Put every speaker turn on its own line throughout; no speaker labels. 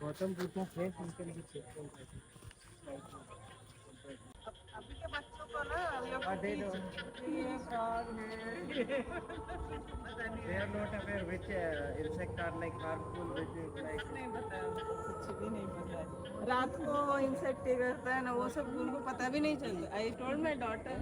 Gautam Buddha friends उनके लिए check
अभी के बच्चों को ना ये फ्रॉग है
they are not aware which insect are like harmful, which is like
नहीं पता है उनको, कुछ भी नहीं पता है। रात को इंसेक्ट करता है ना, वो सब उनको पता भी नहीं चलता। I told my daughter.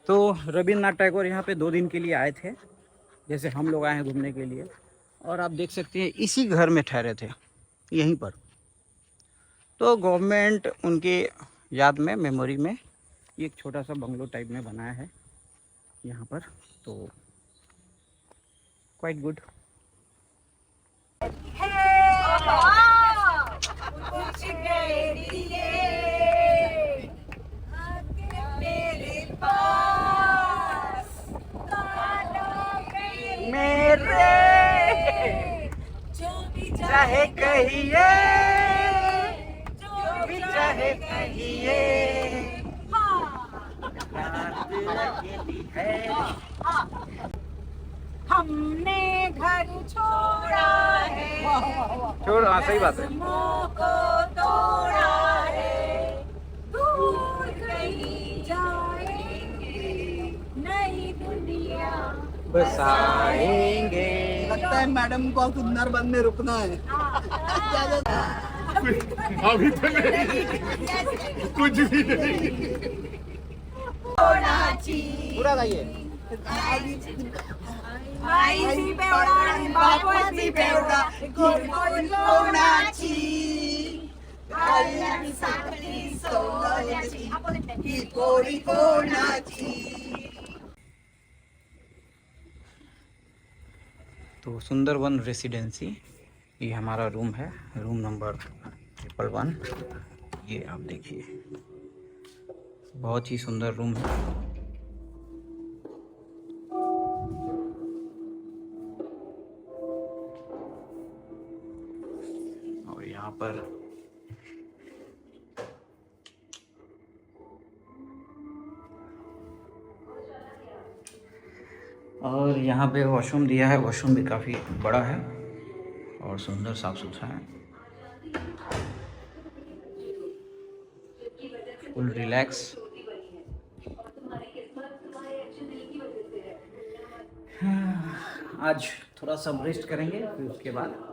तो रविन्द्रनाथ टैगोर यहाँ पे 2 दिन के लिए आए थे, जैसे हम लोग आए हैं घूमने के लिए। और आप देख सकते हैं इसी घर में ठहरे थे, यहीं पर। तो गवर्नमेंट उनके याद में, मेमोरी में एक छोटा सा बंगलो टाइप में बनाया है यहाँ पर। तो क्वाइट गुड। मेरे चाहे कहिए, जो भी चाहे कहिए,
हमने घर छोड़ा है,
छोड़। हाँ सही बात है।
को तोड़ा है, दूर कहीं जाएंगे, नई दुनिया
बसाएंगे।
लगता है मैडम को सुंदरबन में रुकना है।
अभी तो नहीं, कुछ भी नहीं।
पूरा गाइए।
आईसी पेवड़ा बापसी पेवड़ा कोणाची आईची साखरी सोन्याची ही पोरी कोणाची।
तो सुंदरवन रेसिडेंसी, ये हमारा रूम है, रूम नंबर 111। ये आप देखिए, बहुत ही सुंदर रूम है। और यहाँ पर और यहाँ पे वॉशरूम दिया है। वॉशरूम भी काफ़ी बड़ा है और सुंदर साफ सुथरा है। Full relax. आज थोड़ा सा रेस्ट करेंगे, फिर उसके बाद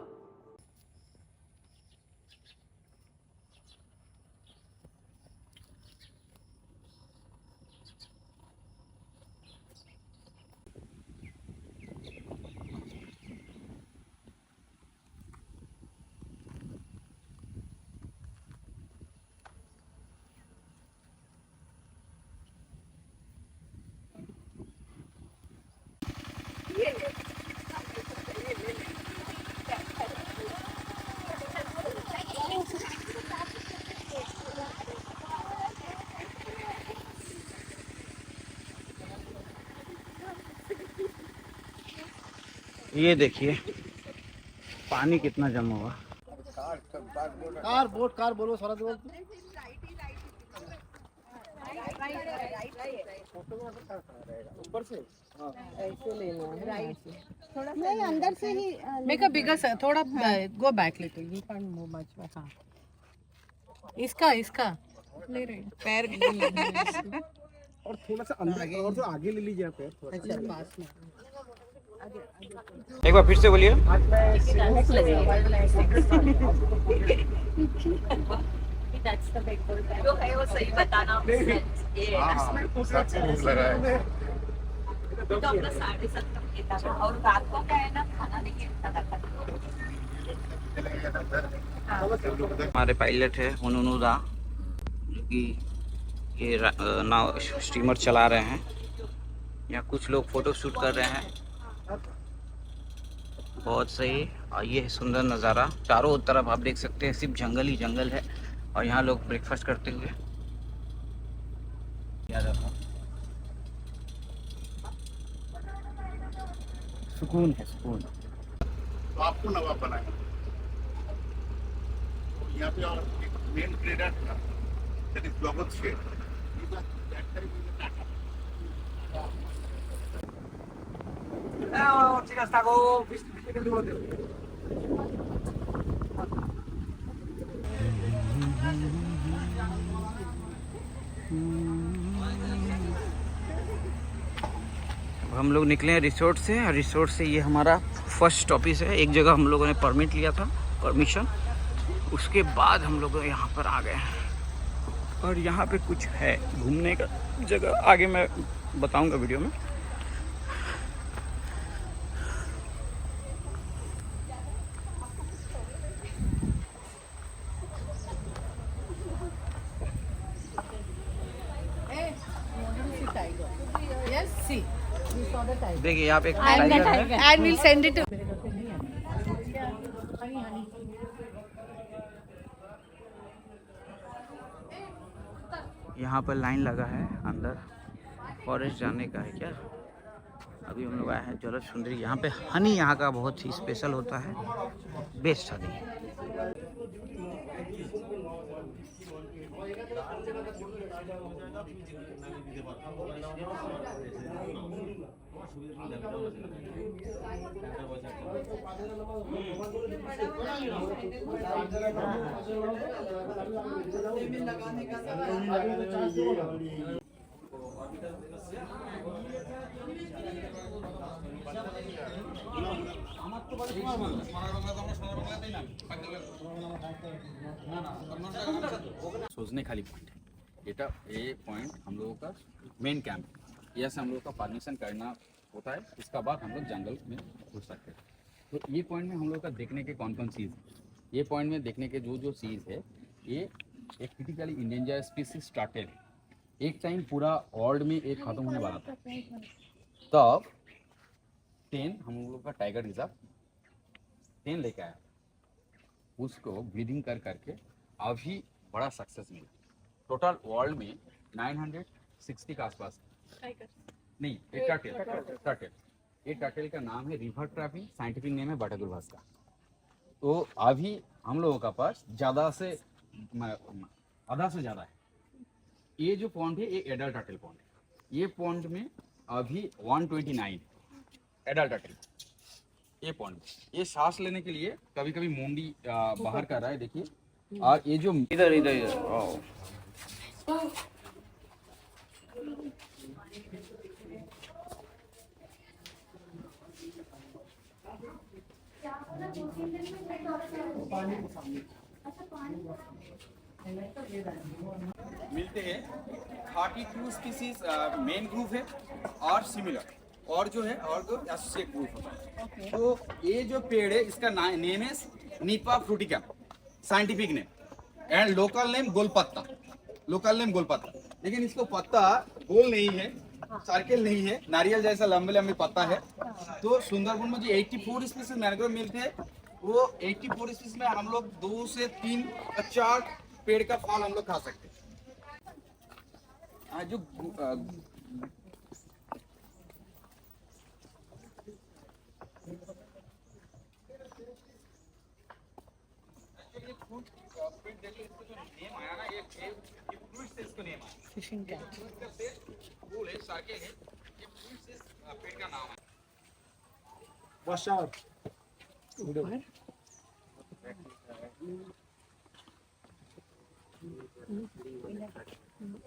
ये देखिए पानी कितना जमा हुआ।
कार बोलो सारा बोल। ऊपर से
ऐसे लेना है, राइट थोड़ा
नहीं अंदर से ही
मेक अ बिगर थोड़ा go back little, you can't move much. हां इसका ले रहे पैर
और थोड़ा सा अंदर और तो आगे ले लीजिए आप।
अच्छा पास में
एक बार फिर से बोलिए।
जो है वो सही बताना। तो अपना 7:30 और रात को क्या है ना, खाना नहीं
हमारे पायलट है उनुनुदा, जो कि ये नाव स्टीमर चला रहे हैं। यहाँ कुछ लोग फोटो शूट कर रहे हैं। बहुत सही। और ये है सुंदर नज़ारा, चारों तरफ आप देख सकते हैं सिर्फ जंगल ही जंगल है। और यहाँ लोग ब्रेकफास्ट करते हुए किया जाता। सुकून है, सुकून।
तो आपको नवाब बनाया। तो यहाँ पे और एक मेन ट्रेडर था, दैट इज जगत शेठ।
हम लोग निकले हैं रिसोर्ट से, और रिसोर्ट से ये हमारा फर्स्ट स्टॉपेज है। एक जगह हम लोगों ने परमिट लिया था, परमिशन, उसके बाद हम लोग यहाँ पर आ गए हैं। और यहाँ पे कुछ है घूमने का जगह, आगे मैं बताऊंगा वीडियो में।
Yes, see. We saw the tiger.
देखिए यहाँ पे एक टाइगर है।
And we'll send it to.
यहाँ पर लाइन लगा है, अंदर फॉरेस्ट जाने का है क्या। अभी हम लोग आए हैं जलज सुंदरी। यहाँ पे हनी यहाँ का बहुत ही स्पेशल होता है, बेस्ट हनी।
सोचने खाली पॉइंट है এটা ये पॉइंट हम लोगों का मेन कैंप। यहाँ से हम लोग का परमिशन करना होता है, इसका बाद हम लोग जंगल में घुस सकते हैं। तो ये पॉइंट में हम लोग का देखने के कौन कौन चीज़ है, ये पॉइंट में देखने के जो चीज़ है, ये एक क्रिटिकली इंडेंजर स्पीसीज स्टार्टेड। एक टाइम पूरा वर्ल्ड में एक खत्म होने वाला था, तब 10 हम लोग का टाइगर रिजर्व 10 लेके आया, उसको ब्रीडिंग कर करके अभी बड़ा सक्सेस मिला। टोटल वर्ल्ड में 960 के आसपास नहीं, एक टर्टल, ये टर्टल का नाम है रिवर ट्रैपिंग, साइंटिफिक नेम है बटागुलवास का। तो अभी हम लोगों का पास आधा से ज़्यादा है। ये जो पॉइंट है ये एडल्ट टर्टल पॉइंट है। ये पॉइंट में अभी 129 एडल्ट टर्टल। ये पॉइंट, ये सांस लेने के लिए कभी कभी मुंडी बाहर कर रहा है, देखिए। और ये जो
इधर इधर इधर
मिलते हैं 32 स्पीसीज मेन ग्रुप है और सिमिलर, और जो है और जो एसोसिएट ग्रुप होता है। तो ये जो पेड़ है इसका नेम है nypa fruticans, scientific name, and local name golpata, local name golpata. लेकिन इसको पत्ता गोल नहीं है, सर्किल नहीं है, नारियल जैसा लंबे लंबे पत्ता है। तो सुंदरबन में जो 84 स्पीसीज मैंग्रोव मिलते हैं, वो 84 स्पीसीज में हम लोग 2 से 3 या 4 पेड़ का फल हम लोग खा सकते हैं। जो
Fishing cat.
पेड़ का नाम है।
वर्षा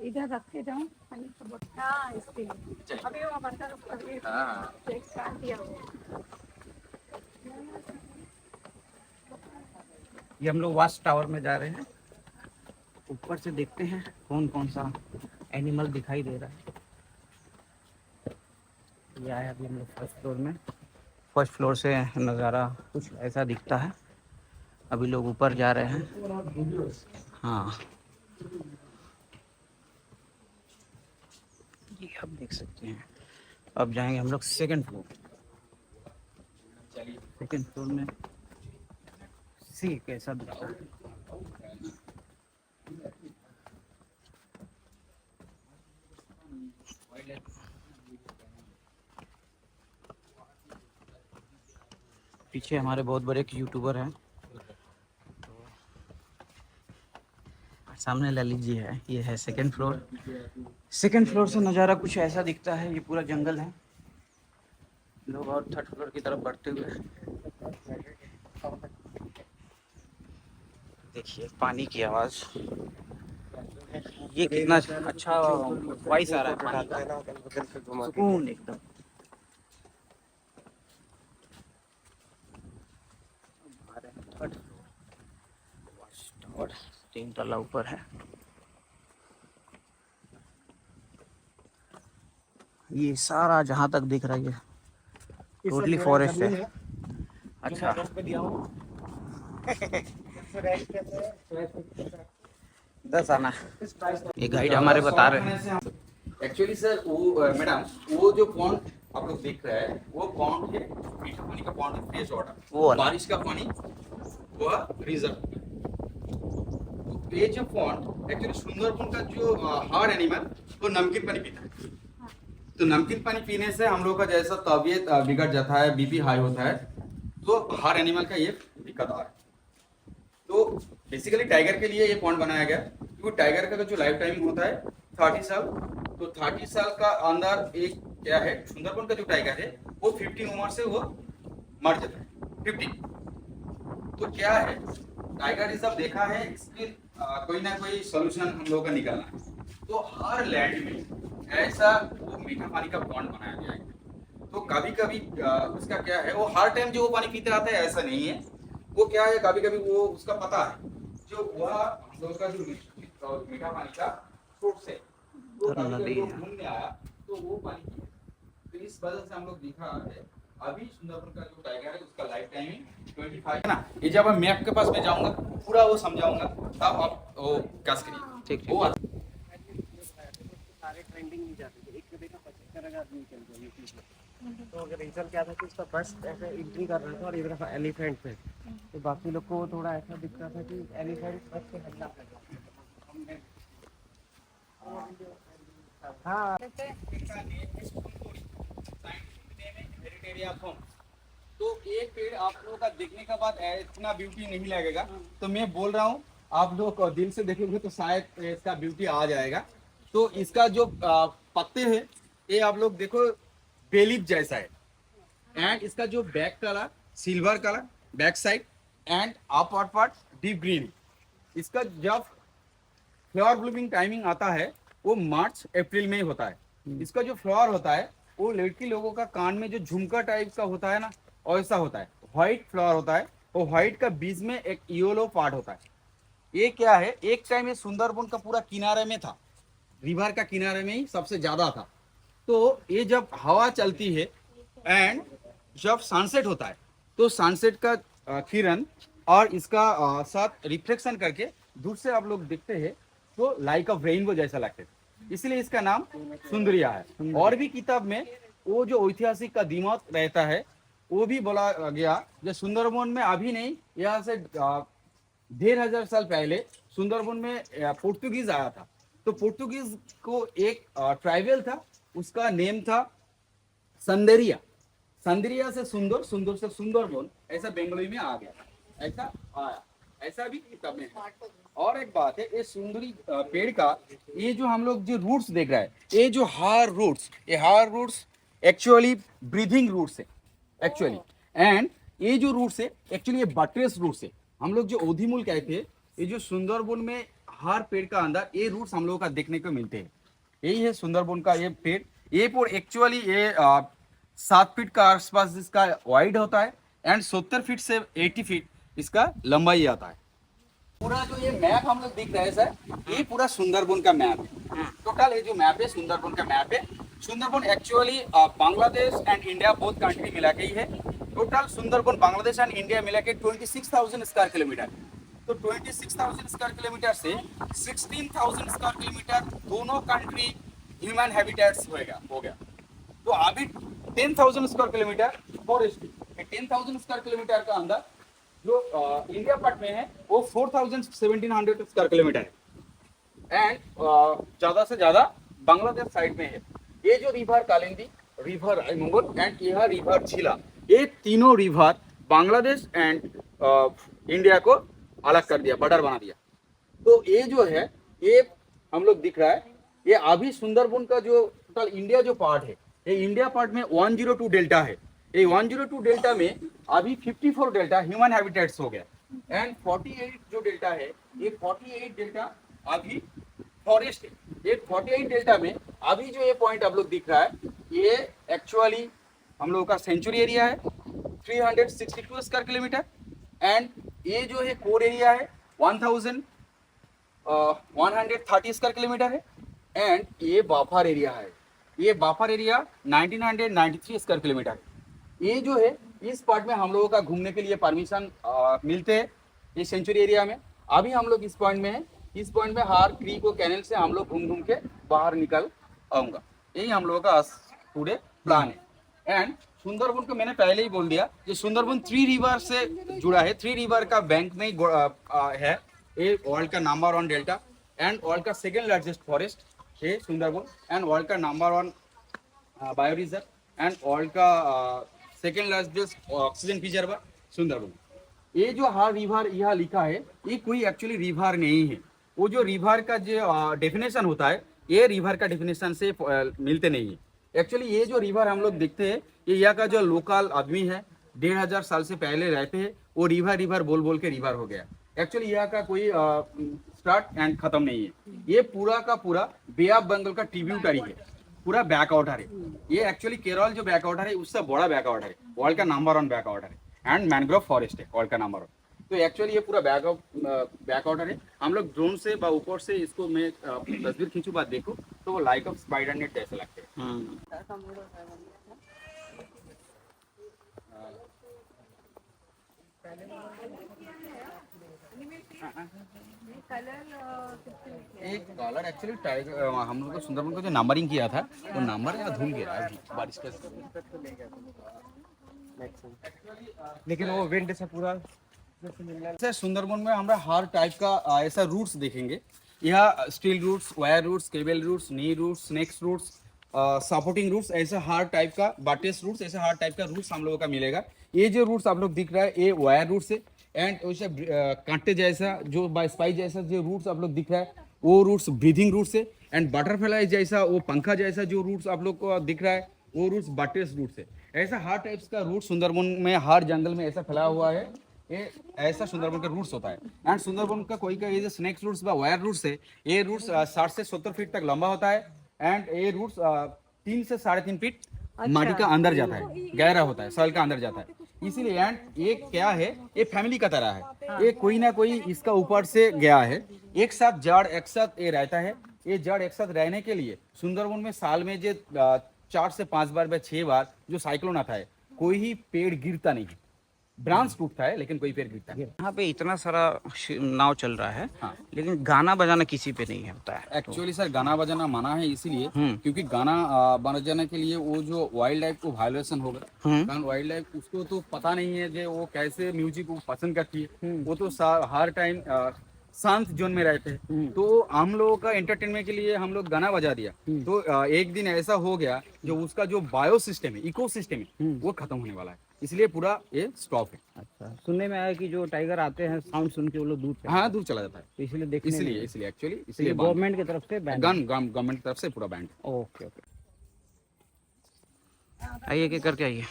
इधर रख के जाऊं हाँ इसके अभी वो बंदर चेक कर दिया
ये हम लोग वॉच टावर में जा रहे हैं। ऊपर से देखते हैं कौन कौन सा एनिमल दिखाई दे रहा है। ये आया अभी हम लोग फर्स्ट फ्लोर में। फर्स्ट फ्लोर से नज़ारा कुछ ऐसा दिखता है। अभी लोग ऊपर जा रहे हैं। हाँ, ये आप देख सकते हैं। अब जाएंगे हम लोग सेकंड फ्लोर। सेकंड फ्लोर में सी कैसा दिखता है। पीछे हमारे बहुत बड़े एक यूट्यूबर हैं, सामने ललित जी है। ये है सेकंड फ्लोर। सेकंड फ्लोर से नज़ारा कुछ ऐसा दिखता है, ये पूरा जंगल है। लोग और थर्ड फ्लोर की तरफ बढ़ते हुए देखिए पानी की आवाज़। ये कितना अच्छा वॉइस आ रहा है पानी का, सुकून एकदम। थर्ड फ्लोर, 3 तला ऊपर है। ये सारा जहाँ तक दिख रहा है ये टोटली फॉरेस्ट है। अच्छा दस आना। ये गाइड हमारे बता रहे हैं।
एक्चुअली सर वो मैडम वो जो पॉन्ड आप लोग देख रहे हैं वो पॉन्ड है मीठा पानी का पॉन्ड है, फ्रेश वाटर।
वो वाला।
बारिश का पानी वो रिजर्व। तो ये जो पॉन्ड एक्चुअली सुंदरबन का जो हर एनिमल वो नमकीन पानी पीता है। तो नमकीन पानी पीने से हम लोग का जैसा तबीयत बिगड़ जाता है, बीपी हाई होता है, तो हर एनिमल का ये दिक्कत आ रहा है। तो बेसिकली टाइगर के लिए ये पॉन्ड बनाया गया, क्योंकि टाइगर का जो लाइफ टाइम होता है 30 साल। तो 30 साल का अंदर एक क्या है, सुंदरबन का जो टाइगर है वो 15 उम्र से वो मर जाता है, 15। तो क्या है, टाइगर रिजर्व देखा है, इसके कोई ना कोई सोल्यूशन हम लोगों का निकलना है। तो हर लैंड में ऐसा वो मीठा पानी का पॉन्ड बनाया गया है। तो कभी कभी उसका क्या है, वो हर टाइम जो वो पानी पीते रहता है ऐसा नहीं है। वो क्या है, कभी कभी वो उसका पता है जो वह हम लोग का जो मीठा पानी का सोर्स है वो कभी वो घूमने आया तो वो पानी पिए। तो इस वजह से हम लोग देखा है अभी सुंदरबन का जो टाइगर है उसका लाइफ टाइमिंग 25 है ना। ये जब मैं मैप के पास में जाऊंगा पूरा वो समझाऊंगा, तब आप वो कैच करिए।
ठीक
वो
सारे ट्रेंडिंग नहीं जाते थे, एक कभी का 75,000 आदमी चल गया यूपी में। तो रीजन क्या था कि उसका बस ऐसे एंट्री कर रहा था और इधर एलिफेंट पे, तो बाकी लोग को थोड़ा ऐसा दिख रहा था कि एलिफेंट बस से हल्ला कर रहा है। हाँ
तो एक पेड़ आप लोगों का देखने के बाद इतना ब्यूटी नहीं लगेगा, तो मैं बोल रहा हूँ आप लोग दिल से देखेंगे तो शायद इसका ब्यूटी आ जाएगा। तो इसका जो पत्ते हैं ये आप लोग देखो बेलीफ जैसा है, एंड इसका जो back colour silver colour back side and upper part deep green. इसका जब फ्लावर ब्लूमिंग टाइमिंग आता है वो मार्च अप्रैल में ही होता है। इसका जो फ्लावर होता है वो लड़की लोगों का कान में जो झुमका टाइप का होता है ना, ऐसा होता है। व्हाइट फ्लावर होता है, वो व्हाइट का बीच में एक येलो पार्ट होता है। ये क्या है, एक टाइम ये सुंदरबन का पूरा किनारे में था, रिवर का किनारे में ही सबसे ज्यादा था। तो ये जब हवा चलती है एंड जब सनसेट होता है तो सनसेट का किरण और इसका साथ रिफ्लेक्शन करके दूर से आप लोग देखते हैं तो लाइक ऑफ रेनबो जैसा लगता है, इसलिए इसका नाम सुंदरिया है। और भी किताब में वो जो ऐतिहासिक का दिमाग रहता है वो भी बोला गया जो सुंदरबन में अभी नहीं, यहाँ से 1,500 साल पहले सुंदरबन में पोर्तुगीज आया था। तो पोर्तुगीज को एक ट्राइबल था, उसका नेम था संदेरिया। संदेरिया से सुंदर, सुंदर से सुंदरबन, ऐसा बंगाली में आ गया, ऐसा आया, ऐसा भी किताब में है। और एक बात है, ये सुंदरी पेड़ का ये जो हम लोग जो रूट्स देख रहा है, ये जो हार रूट्स एक्चुअली ब्रीथिंग रूट्स है एक्चुअली। एंड ये जो रूट्स है एक्चुअली ये बटरेस रूट्स है, हम लोग जो ओधिमूल कहते हैं। ये जो सुंदरबन में हर पेड़ का अंदर ये रूट्स हम लोगों का देखने को मिलते हैं। यही है सुंदरबन का ये पेड़। ये पेड़ एक्चुअली ये 7 फीट का आसपास इसका वाइड होता है एंड 70 फीट से 80 फीट इसका लंबाई आता है। पूरा जो ये मैप हम लोग देख रहे हैं सर, ये पूरा सुंदरबन का मैप है। टोटल ये जो मैप है सुंदरबन का मैप है। Sundarban actually Bangladesh and India both country मिला के ही है। Total Sundarban Bangladesh and India मिला के 26,000 स्क्वायर किलोमीटर। तो 26,000 स्क्वायर किलोमीटर से 16,000 स्क्वायर किलोमीटर दोनों कंट्री ह्यूमन हैबिटेट्स हो गया। तो अभी 10,000 square kilometre forest. 10,000 square kilometre का अंदर जो इंडिया पार्ट में है वो 4,1700 स्क्वायर किलोमीटर है एंड ज्यादा से ज्यादा बांग्लादेश साइड में है। ये जो रिवर कालिंदी, रिवर आईमंगल एंड यह रिवर झीला, ये तीनों रिवर बांग्लादेश एंड इंडिया को अलग कर दिया, बॉर्डर बना दिया। तो ये जो है ये हम लोग दिख रहा है, ये अभी सुंदरबन का जो टोटल इंडिया जो पार्ट है, ये इंडिया पार्ट में 102 डेल्टा है। ये 102 डेल्टा में अभी 54 डेल्टा ह्यूमन हैबिटेट्स हो गया एंड 48 जो डेल्टा है, ये 48 डेल्टा अभी फॉरेस्ट है। ये 48 डेल्टा में अभी जो ये पॉइंट आप लोग दिख रहा है, ये एक्चुअली हम लोगों का सेंचुरी एरिया है 362 स्क्वायर किलोमीटर एंड ये जो है कोर एरिया है 1130 स्क्वायर किलोमीटर है एंड ये बाफर एरिया है, ये बाफर एरिया 1993 स्क्वायर किलोमीटर है। ये जो है इस पार्ट में हम लोगों का घूमने के लिए परमिशन मिलते हैं इस सेंचुरी एरिया में। अभी हम लोग इस पॉइंट में हैं, इस पॉइंट में हार क्रीक और कैनल से हम लोग घूम घूम के बाहर निकल आऊंगा। यही हम लोगों का पूरे प्लान है। एंड सुंदरबन को मैंने पहले ही बोल दिया, ये सुंदरबन 3 रिवर से जुड़ा है, 3 रिवर का बैंक में ही है। ये वर्ल्ड का नंबर 1 डेल्टा एंड वर्ल्ड का सेकेंड लार्जेस्ट फॉरेस्ट है सुंदरबन एंड वर्ल्ड का number 1 bio reserve and world का second largest oxygen reserve Sundarban. ये जो हर रिवर यहाँ लिखा है, ये कोई एक्चुअली रिवर नहीं है। वो जो रिवर का जो डेफिनेशन होता है, ये रिवर का डेफिनेशन से मिलते नहीं है। एक्चुअली ये जो रिवर हम लोग देखते हैं, ये यहाँ का जो लोकल आदमी है 1500 साल से पहले रहते हैं, वो रिवर रिवर बोल बोल के रिवर हो गया। एक्चुअली यहाँ का कोई स्टार्ट एंड खत्म नहीं है। ये पूरा का पूरा बे ऑफ बंगाल का ट्रिब्यूटरी है, पूरा बैक वाटर है। ये एक्चुअली केरल जो बैक वाटर है उससे बड़ा बैक वाटर है, वर्ल्ड का नंबर 1 बैक वाटर है एंड मैनग्रोव फॉरेस्ट है वर्ल्ड का नंबर 1। तो एक्चुअली ये पूरा बैक वाटर है। हम लोग ड्रोन से व ऊपर से इसको मैं तस्वीर खींचू बात देखो तो वो लाइक ऑफ स्पाइडर नेट जैसे लगते हैं। एक कलर एक्चुअली टाइगर हम लोग को सुंदरबन को जो नंबरिंग किया था वो नंबर यहाँ धुल गया अभी बारिश के
लेकिन वो विंड से पूरा
सुंदरबन में हमरा हर टाइप का ऐसा रूट्स देखेंगे। यहाँ stilt roots, wire roots, cable roots, knee roots, snakes roots, supporting roots, ऐसा हर टाइप का बाटेस रूट्स, ऐसा हर टाइप का रूट्स हम लोगों का मिलेगा। ये जो रूट्स आप लोग दिख रहा है ये वायर रूट्स है एंड वैसे कांटे जैसा जो स्पाइस जैसा जो रूट्स आप लोग दिख रहा है वो रूट्स ब्रीथिंग रूट्स है एंड बटरफ्लाई जैसा वो पंखा जैसा जो रूट्स आप लोग को दिख रहा है वो रूट्स बाटेस रूट्स है। ऐसा हर टाइप्स का रूट सुंदरबन में हर जंगल में ऐसा फैला हुआ है। ये ऐसा सुंदरबन का रूट्स होता है एंड सुंदरबन का कोई का ये जो स्नेक्स रूट्स व वायर रूट्स है ये रूट्स 60 से 70 फीट तक लंबा होता है एंड ये रूट्स 3 से 3.5 फीट माटी का अंदर जाता है, गहरा होता है, सॉइल का अंदर जाता है। इसीलिए एंड ये क्या है, ये फैमिली का तरह है। ये कोई ना कोई इसका ऊपर से गया है, एक साथ जड़ एक साथ ये रहता है। ये जड़ एक साथ रहने के लिए सुंदरबन में साल में जो 4 से 5 बार या 6 बार जो साइक्लोन आता है, कोई ही पेड़ गिरता नहीं है, ब्रांच टूटता है लेकिन कोई पेड़ गिरता नहीं।
यहाँ पे इतना सारा नाव चल रहा है
हाँ।
लेकिन गाना बजाना किसी पे नहीं होता है।
एक्चुअली सर गाना बजाना मना है इसीलिए क्योंकि गाना बजाने के लिए वो जो वाइल्ड लाइफ को वायलेशन होगा, कारण वाइल्ड लाइफ उसको तो पता नहीं है कि वो कैसे म्यूजिक को पसंद करती है। वो तो हर टाइम शांत जोन में रहते हैं। तो हम लोगों का एंटरटेनमेंट के लिए हम लोग गाना बजा दिया तो एक दिन ऐसा हो गया जो उसका जो बायो सिस्टम है, इको सिस्टम है, वो खत्म होने वाला है, इसलिए पूरा ये स्टॉप है।
अच्छा, सुनने में आया कि जो टाइगर आते हैं साउंड सुन के वो लोग दूर
हाँ दूर चला जाता है,
तो इसलिए देखने
इसलिए एक्चुअली इसलिए
गवर्नमेंट की तरफ से
गवर्नमेंट की तरफ से पूरा बैंड।
ओके ओके, आइए के करके आइए।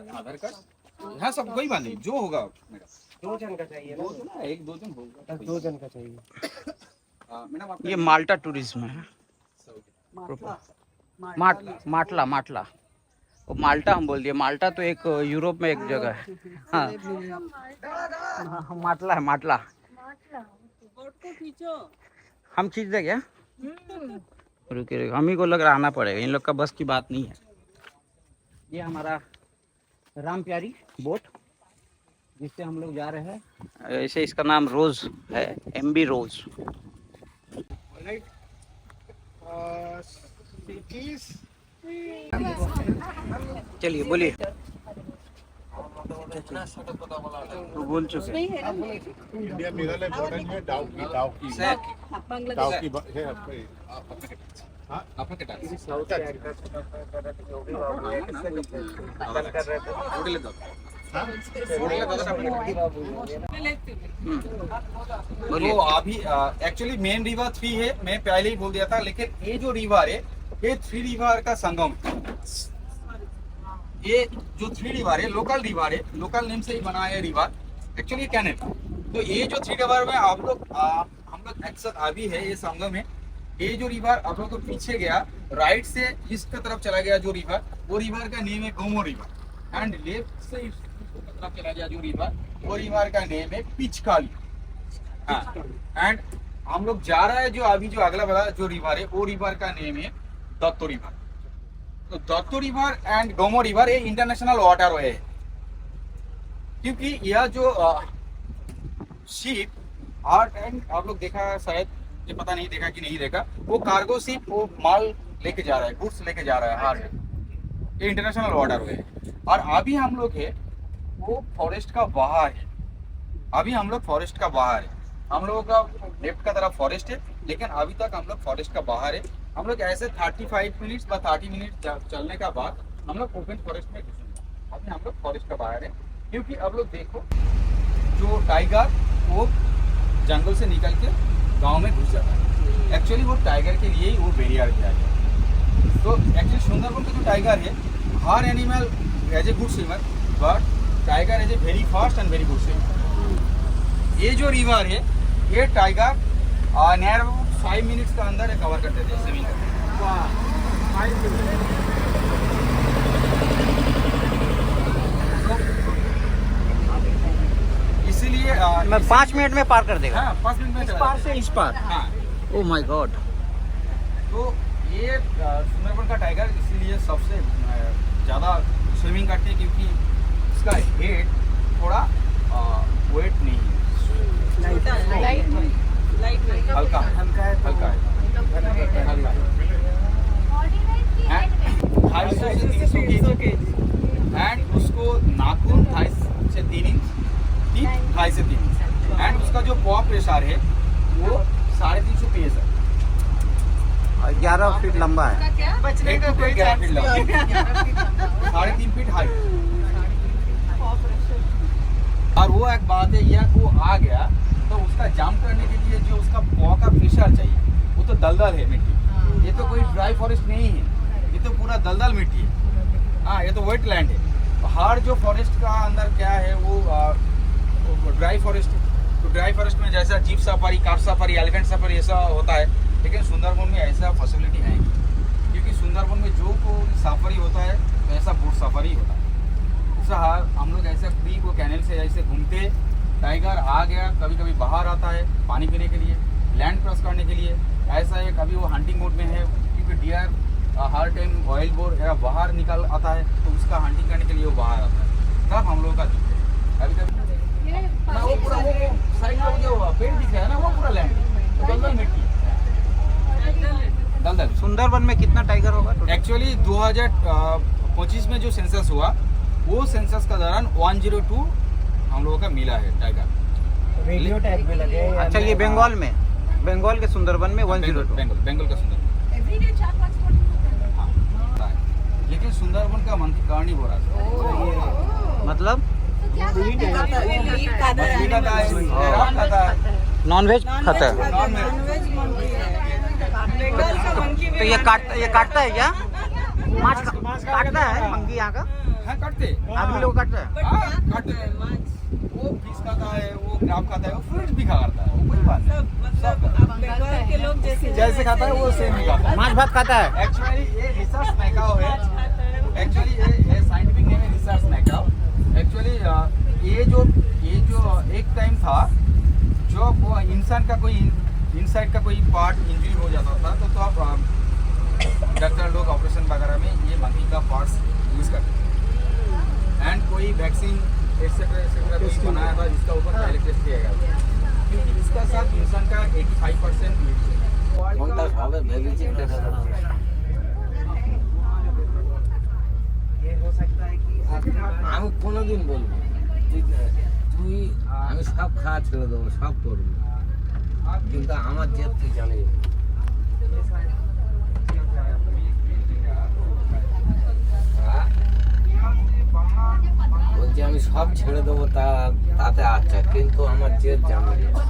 आधार कार्ड हाँ सब कोई बात नहीं, जो होगा मैडम
2 जन का चाहिए ना,
1-2 जन होगा,
2 जन का चाहिए।
मैडम
ये माल्टा टूरिज्म है। माटला माटला वो माल्टा हम बोल दिए, माल्टा तो एक यूरोप में एक जगह है। हाँ माटला है, माटला। हम खींच दे क्या? रुकिए, हम ही को लग रहा आना पड़ेगा, इन लोग का बस की बात नहीं है। ये हमारा राम प्यारी बोट जिससे हम लोग जा रहे हैं, ऐसे इसका नाम रोज है, MB रोज। चलिए बोलिए। तो बोल चुके हैं।
इंडिया मेघालय बॉर्डर है डाउकी डाउकी डाउकी है आपका हाँ
आपका क्या टाइम
साउथ के एंकर जो भी बाबू है किससे बात कर रहे थे
होटल दो तो अभी एक्चुअली मेन रिवर 3 है, मैं पहले ही बोल दिया था, लेकिन ये जो रिवर है ये 3 रिवर का संगम है। ये जो 3 रिवर है लोकल रिवर है, लोकल नेम से ही बना है रिवर, एक्चुअली कैनल। तो ये जो 3 रिवर में हम लोग अक्सर अभी है ये संगम है। ये जो रिवर आप लोग को पीछे गया राइट से ईस्ट की तरफ चला गया जो रिवर, वो रिवर का नेम है गोमो रिवर। एंड लेफ्ट से ईस्ट की तरफ चला गया जो रिवर, वो रिवर का नेम है पिचकाली। हाँ, एंड हम लोग जा रहा है जो अभी जो अगला वाला जो रिवर है वो रिवर का नेम है दत्तो रिवर। तो दत्तो रिवर एंड गोमो रिवर ये इंटरनेशनल वाटर वे है, क्योंकि यह जो शिप हर टाइम आप लोग देखा शायद, ये पता नहीं देखा कि नहीं देखा, वो कार्गो शिप वो माल लेके जा रहा है, गुड्स लेके जा रहा है हर टाइम। ये इंटरनेशनल वाटर वे है। और अभी हम लोग है वो फॉरेस्ट का बाहर है, अभी हम लोग फॉरेस्ट का बाहर है। हम लोगों का लेफ्ट का तरफ फॉरेस्ट है, लेकिन अभी तक हम लोग फॉरेस्ट का बाहर है। हम लोग ऐसे 35 मिनट्स या 30 मिनट चलने का बाद हम लोग ओपन फॉरेस्ट में घुसेंगे। अभी हम लोग फॉरेस्ट का बाहर है, क्योंकि अब लोग देखो जो टाइगर वो जंगल से निकल के गांव में घुस जाता है। एक्चुअली वो टाइगर के लिए ही वो बैरियर किया गया। तो एक्चुअली सुंदरबन का जो टाइगर है, हर animal as a good swimmer, but tiger as a very fast and very good swimmer. ये जो रिवर है ये टाइगर नियर 5 मिनट्स का अंदर कवर कर देते हैं स्विमिंग करके। इसीलिए
मैं 5 मिनट में पार कर देगा।
हाँ, 5 मिनट में
इस पार से इस पार।
हाँ,
ओह माय गॉड।
तो ये सुंदरबन का टाइगर इसीलिए सबसे ज़्यादा स्विमिंग करते हैं, क्योंकि इसका हेड थोड़ा वेट नहीं है, हल्का हल्का है, हल्का है, हल्का है। 250 से 300 kg एंड उसको नाखून 2.5 से 3 इंच, 2.5 से 3 इंच। एंड उसका जो पॉ प्रेशर है वो 350 PS है।
11 फीट लंबा है।
8 to 11 फीट लंबा, 3.5 फीट हाइट। और वो एक बात है, यह वो आ गया तो उसका जंप करने के लिए जो उसका पॉ का प्रेशर चाहिए, वो तो दलदल है मिट्टी। ये तो कोई ड्राई फॉरेस्ट नहीं है, ये तो पूरा दलदल मिट्टी है। हाँ, ये तो वेट लैंड है। हर जो फॉरेस्ट का अंदर क्या है वो ड्राई फॉरेस्ट है। तो ड्राई फॉरेस्ट में जैसा jeep safari, car safari, elephant safari ऐसा होता है, लेकिन सुंदरबन में ऐसा फैसिलिटी है, क्योंकि सुंदरबन में जो को सफारी होता है तो ऐसा बोट सफारी होता है। हम लोग ऐसा क्रीक को कैनल से ऐसे घूमते, टाइगर आ गया, कभी कभी बाहर आता है पानी पीने के लिए, लैंड क्रॉस करने के लिए। ऐसा है कभी वो हंटिंग मोड में है, क्योंकि डियर हर टाइम ऑयल बोर या बाहर निकल आता है, तो उसका हंटिंग करने के लिए वो बाहर आता है, तब हम लोग का दिखता है। कभी कभी ना वो पूरा वो साइड में जो पेड़ दिख रहा है ना, वो पूरा लैंड दलदल मिट्टी, दलदल।
सुंदरबन में कितना टाइगर होगा?
एक्चुअली 2025 में जो सेंसस हुआ, वो सेंसस का दौरान 102 हम लोगों का मिला है टाइगर।
रेडियो टैग भी लगे हैं।
अच्छा, ये बंगाल में, बंगाल के सुंदरबन में 102।
बंगाल का सुंदरबन। हाँ, लेकिन सुंदरबन का मंकी कार्निवोरस है।
मतलब
मछली खाता है, शराब खाता है,
नॉनवेज खाता है। तो ये काटता है क्या? मांस काटता है मंकी यहाँ का?
हाँ, काटते
आदमी लोग काटता है?
हाँ, काटते हैं। वो फिश खाता है, वो क्रैब खाता है, वो फ्रूट्स भी खाता है, वो कोई बात नहीं। सब
के लोग
जैसे खाता है वो सेम ही खाता है।
मांस भात खाता है?
एक्चुअली ये रिसर्च मैकाओ है। एक्चुअली ये साइंटिफिक नेम है रिसर्च मैकाओ। एक्चुअली ये जो एक टाइम था जो वो इंसान का कोई इनसाइड का कोई पार्ट इंजरी हो जाता था, तो आप डॉक्टर लोग ऑपरेशन वगैरह में ये मंकी का पार्ट्स यूज़ करते थे। एंड कोई वैक्सीन एक्सेट्रा कुछ बनाया था जिसका ऊपर पहले टेस्ट किया गया, क्योंकि इसका साथ इंसान का 85%
ये है हो सकता है कि
আমি কোনোদিন বলবো তুই আমি সব খাওয়া ছেড়ে দেবো সব করবো কিন্তু আমার জেদ তুই জানিস না। বলছি আমি সব ছেড়ে দেবো তাতে আচ্ছা কিন্তু আমার জেদ জানি না।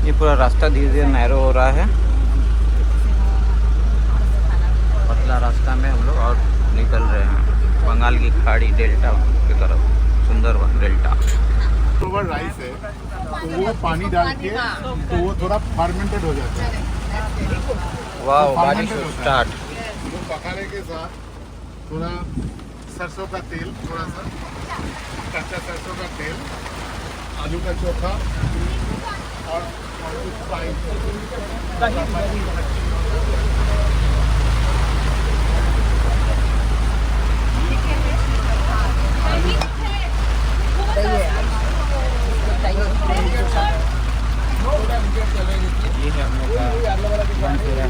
ये पूरा रास्ता धीरे धीरे नैरो हो रहा है, पतला रास्ता में हम लोग और निकल रहे हैं बंगाल की खाड़ी डेल्टा की तरफ, सुंदरबन डेल्टा।
ओवर राइस है तो वो पानी डाल के तो वो थोड़ा फर्मेंटेड हो जाता है।
वाह,
तो
बारिश
fermented होता है।
स्टार्ट।
वो पकाने के साथ थोड़ा सरसों का तेल, थोड़ा सा कच्चा सरसों का तेल, आलू का चोखा और कुछ फ्राई
ये है हम लोग का मंचूरियन।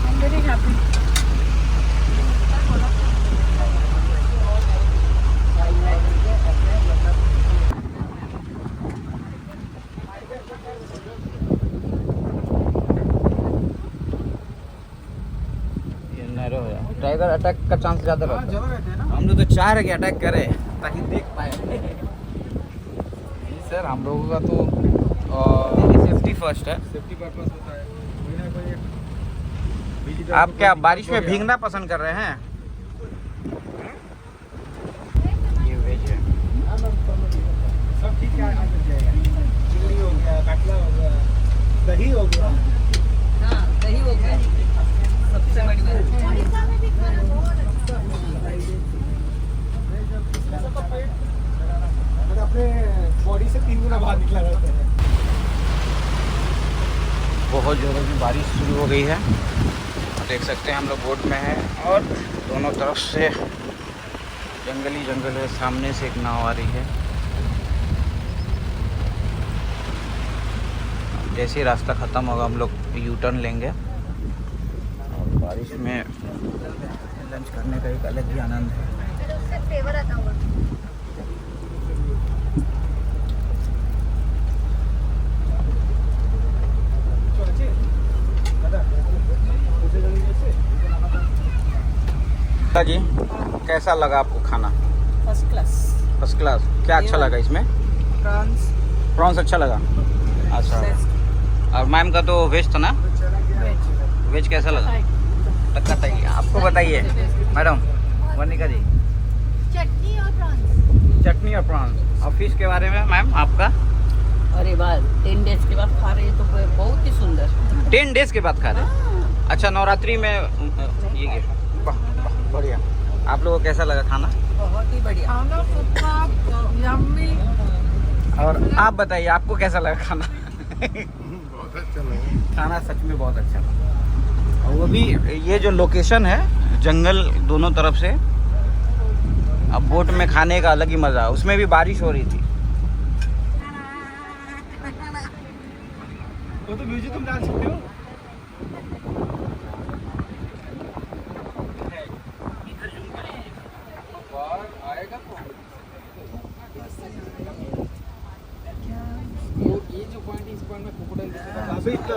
I'm very happy.
ये नैरो है, टाइगर अटैक का चांस ज़्यादा रहता है। हम लोग तो चाह रहे कि अटैक करे ताकि देख पाए। सर हम लोगों का तो सेफ्टी फर्स्ट है, सेफ्टी पर्पस होता है। आप क्या बारिश में भीगना पसंद कर रहे हैं? ये वेज है।
सब ठीक है, आ जाएगा। चिंगड़ी हो गया, कटला हो गया, दही हो गया।
हाँ, दही हो गया सबसे बड़ी बात।
अपने बॉडी से 3 गुना बाहर निकला रहता है।
बहुत ज़ोरों की बारिश शुरू हो गई है, देख सकते हैं हम लोग बोट में हैं और दोनों तरफ से जंगल ही जंगल है। सामने से एक नाव आ रही है। जैसे ही रास्ता ख़त्म होगा हम लोग यू टर्न लेंगे और बारिश में लंच करने का एक अलग ही आनंद है। जी कैसा लगा आपको खाना?
First class.
First class. क्या अच्छा लगा इसमें?
प्रॉन्स।
प्रॉन्स अच्छा लगा। अच्छा, और मैम का तो वेज था ना? वेज कैसा लगा? बताइए, आपको बताइए मैडम वनिका जी।
चटनी और प्रॉन्स।
चटनी और प्रॉन्स। और फिश के बारे में मैम आपका?
अरे वाह, 10 डेज के बाद खा रहे हैं तो बहुत ही सुंदर।
10 डेज के बाद खा रहे हैं? अच्छा, नवरात्रि में ये बढ़िया। आप लोगों को कैसा लगा खाना?
बहुत ही बढ़िया।
खाना सुपर यम्मी।
और आप बताइए आपको कैसा लगा खाना?
बहुत अच्छा लगा।
खाना सच में बहुत अच्छा लगा। और वो भी ये जो लोकेशन है, जंगल दोनों तरफ से, अब बोट में खाने का अलग ही मज़ा। उसमें भी बारिश हो रही थी।
वो तो म्यूजिक तुम डाल सकते हो।
आएगा तो ये जो पॉइंट इस पॉइंट में क्रोकोडाइल दिखेगा।
अभी तो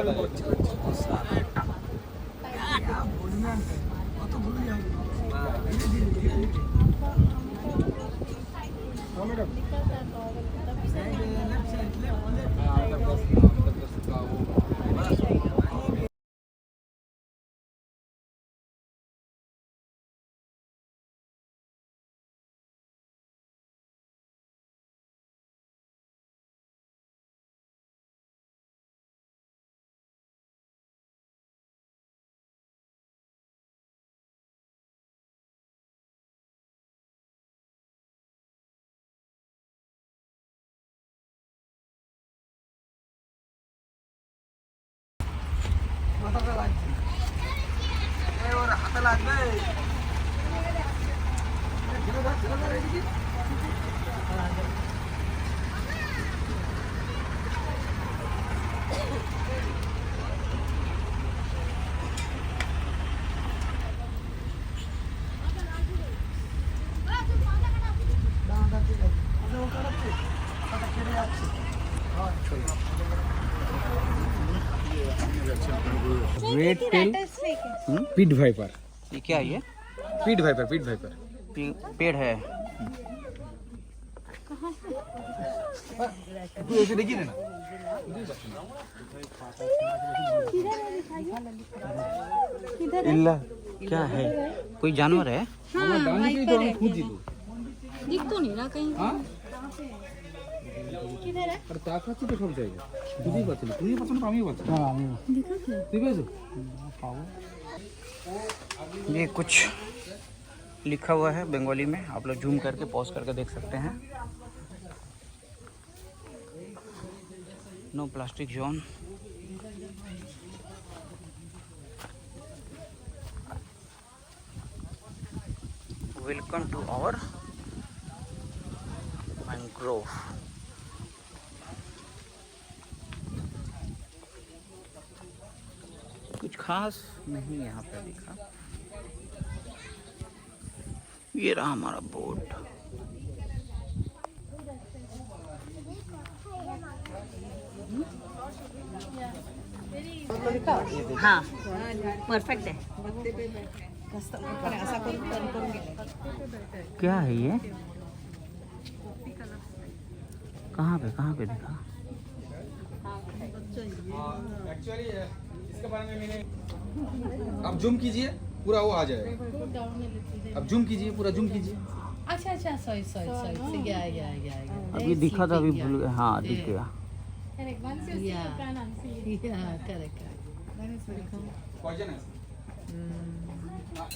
रेड टेल
पीट वाइपर,
ये क्या है ये?
पीट वाइपर।
पेड़ है।
ऐसे देखिए ना,
इल्ला क्या है? कोई जानवर है?
डालने के लिए तो हम खुद ही दो।
दिख तो नहीं रहा कहीं।
हाँ? अरे ताकत से तो सब जाएगा। तुझे बचले, আমি বলছি। ঠিক আছে?
ये कुछ लिखा हुआ है बंगाली में, आप लोग जूम करके पॉज करके देख सकते हैं। No plastic zone. Welcome to our mangrove. कुछ खास नहीं यहाँ पे दिखा। ये रहा हमारा बोट।
हाँ परफेक्ट है।
क्या है ये? कहाँ पे दिखा?
एक्चुअली इसके बारे में मैंने, अब जूम कीजिए पूरा वो आ जाएगा। अब जूम कीजिए, पूरा जूम कीजिए।
अच्छा सॉरी या
अभी दिखा था, अभी भूल गया। हाँ दिख गया।
Correct. Once you see, you can unsee it.
Correct.
Then it's very cool.
Poison है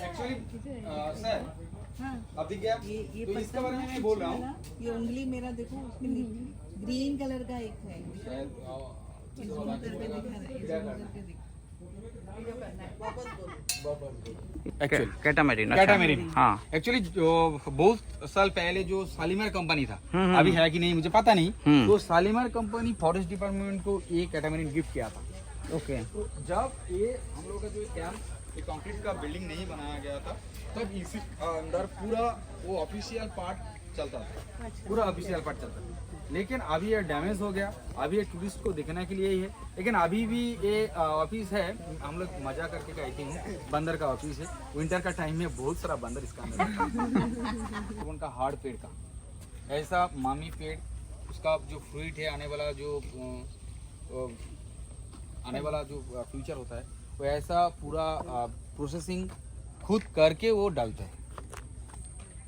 एक्चुअली सर। अब दिख गया। तो इसके बारे में मैं बोल रहा हूँ।
ये उंगली मेरा देखो, ग्रीन कलर का एक है।
शायद
कैटामरीन। हाँ
एक्चुअली बहुत साल पहले जो शालीमार कंपनी था, अभी है कि नहीं मुझे पता नहीं, तो शालीमार कंपनी फॉरेस्ट डिपार्टमेंट को एक कैटामरीन गिफ्ट किया था।
ओके।
तो जब ये हम लोग का जो कैंप, ये कंक्रीट का बिल्डिंग नहीं बनाया गया था, तब इसी अंदर पूरा वो ऑफिशियल पार्ट चलता था, पूरा ऑफिशियल पार्ट चलता था। लेकिन अभी ये डैमेज हो गया। अभी ये टूरिस्ट को देखने के लिए ही है, लेकिन अभी भी ये ऑफिस है। हम लोग मजा करके कहते हैं बंदर का ऑफिस है। विंटर का टाइम में बहुत सारा बंदर इसका अंदर उनका हार्ड पेड़ का ऐसा मामी पेड़, उसका जो फ्रूट है, आने वाला जो फ्यूचर होता है, वो ऐसा पूरा प्रोसेसिंग खुद करके वो डालता है।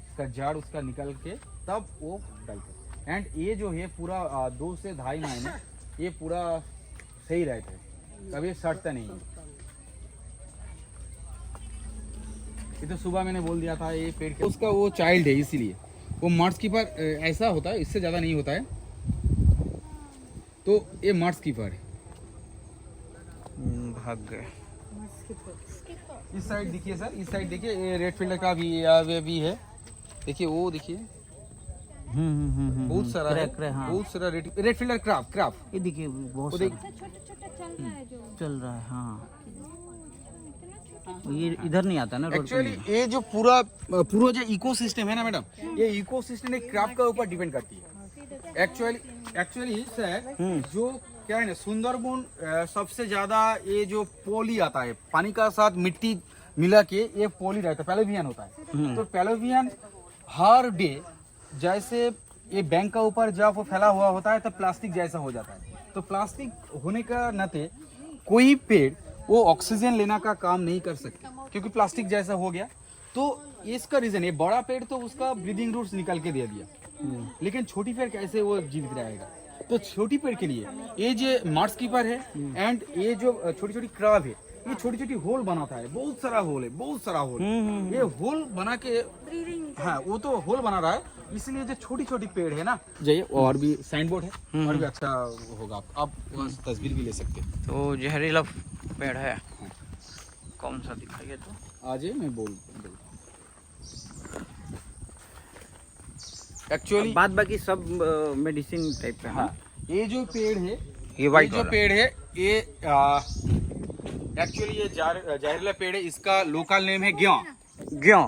इसका जड़ उसका निकल के तब वो डालता है। एंड ये जो है पूरा 2 से 2.5 महीने ये पूरा सही रहता है, कभी सड़ता नहीं है। ये तो सुबह मैंने बोल दिया था ये पेड़ के उसका वो चाइल्ड है, इसीलिए वो मर्स कीपर ऐसा होता है, इससे ज़्यादा नहीं होता है। तो ये मर्स कीपर है।
भाग गए।
इस साइड देखिए सर, इस साइड देखिए, ये रेड फिल्टर का भी है। देखिए वो देखिए, बहुत सारा है,
हाँ।
बहुत सारा रेड फिल्टर क्राफ्ट।
ये देखिए बहुत
देख-
सारा
छोटा चल रहा है जो
चल रहा है। हाँ ये इधर नहीं आता ना रोड पे
एक्चुअली
नहीं।
ये जो पूरा जो इकोसिस्टम है ना मैडम, ये इकोसिस्टम एक क्राफ्ट के ऊपर डिपेंड करती है। एक्चुअली सर जो क्या है ना, सुंदरबन सबसे ज्यादा ये जो पोली आता है, पानी का साथ मिट्टी मिला के ये पोली रहता है, पेलोवियन होता है। तो पेलोवियन हर डे जैसे ये बैंक का ऊपर जब वो फैला हुआ होता है तो प्लास्टिक जैसा हो जाता है। तो प्लास्टिक होने का नाते कोई पेड़ वो ऑक्सीजन लेना का काम नहीं कर सकते, क्योंकि प्लास्टिक जैसा हो गया। तो इसका रीजन, ये बड़ा पेड़ तो उसका ब्रीदिंग रूट्स निकल के दे दिया, लेकिन छोटी पेड़ कैसे वो जीवित रहेगा। तो छोटी पेड़ के लिए ये जो मार्स कीपर है एंड ये जो छोटी छोटी क्रॉप है, ये छोटी छोटी होल बनाता है। बहुत सारा होल है, बहुत सारा होल। ये होल बना के, हाँ वो तो होल बना रहा है, इसलिए जो छोटी छोटी पेड़ है ना जाइए, और भी साइन बोर्ड है, और भी अच्छा होगा, आप वहाँ से तस्वीर भी ले सकते हैं।
तो जहरीला पेड़ है, कौन सा दिखाइए तो।
आ जाइए, मैं बोल एक्चुअली
बाद बाकी सब मेडिसिन टाइप पे।
हाँ, ये जो पेड़ है,
ये वाइट
जो पेड़ है, ये एक्चुअली ये जहरीला पेड़ है, इसका लोकल नेम है ग्यों।
ग्यों।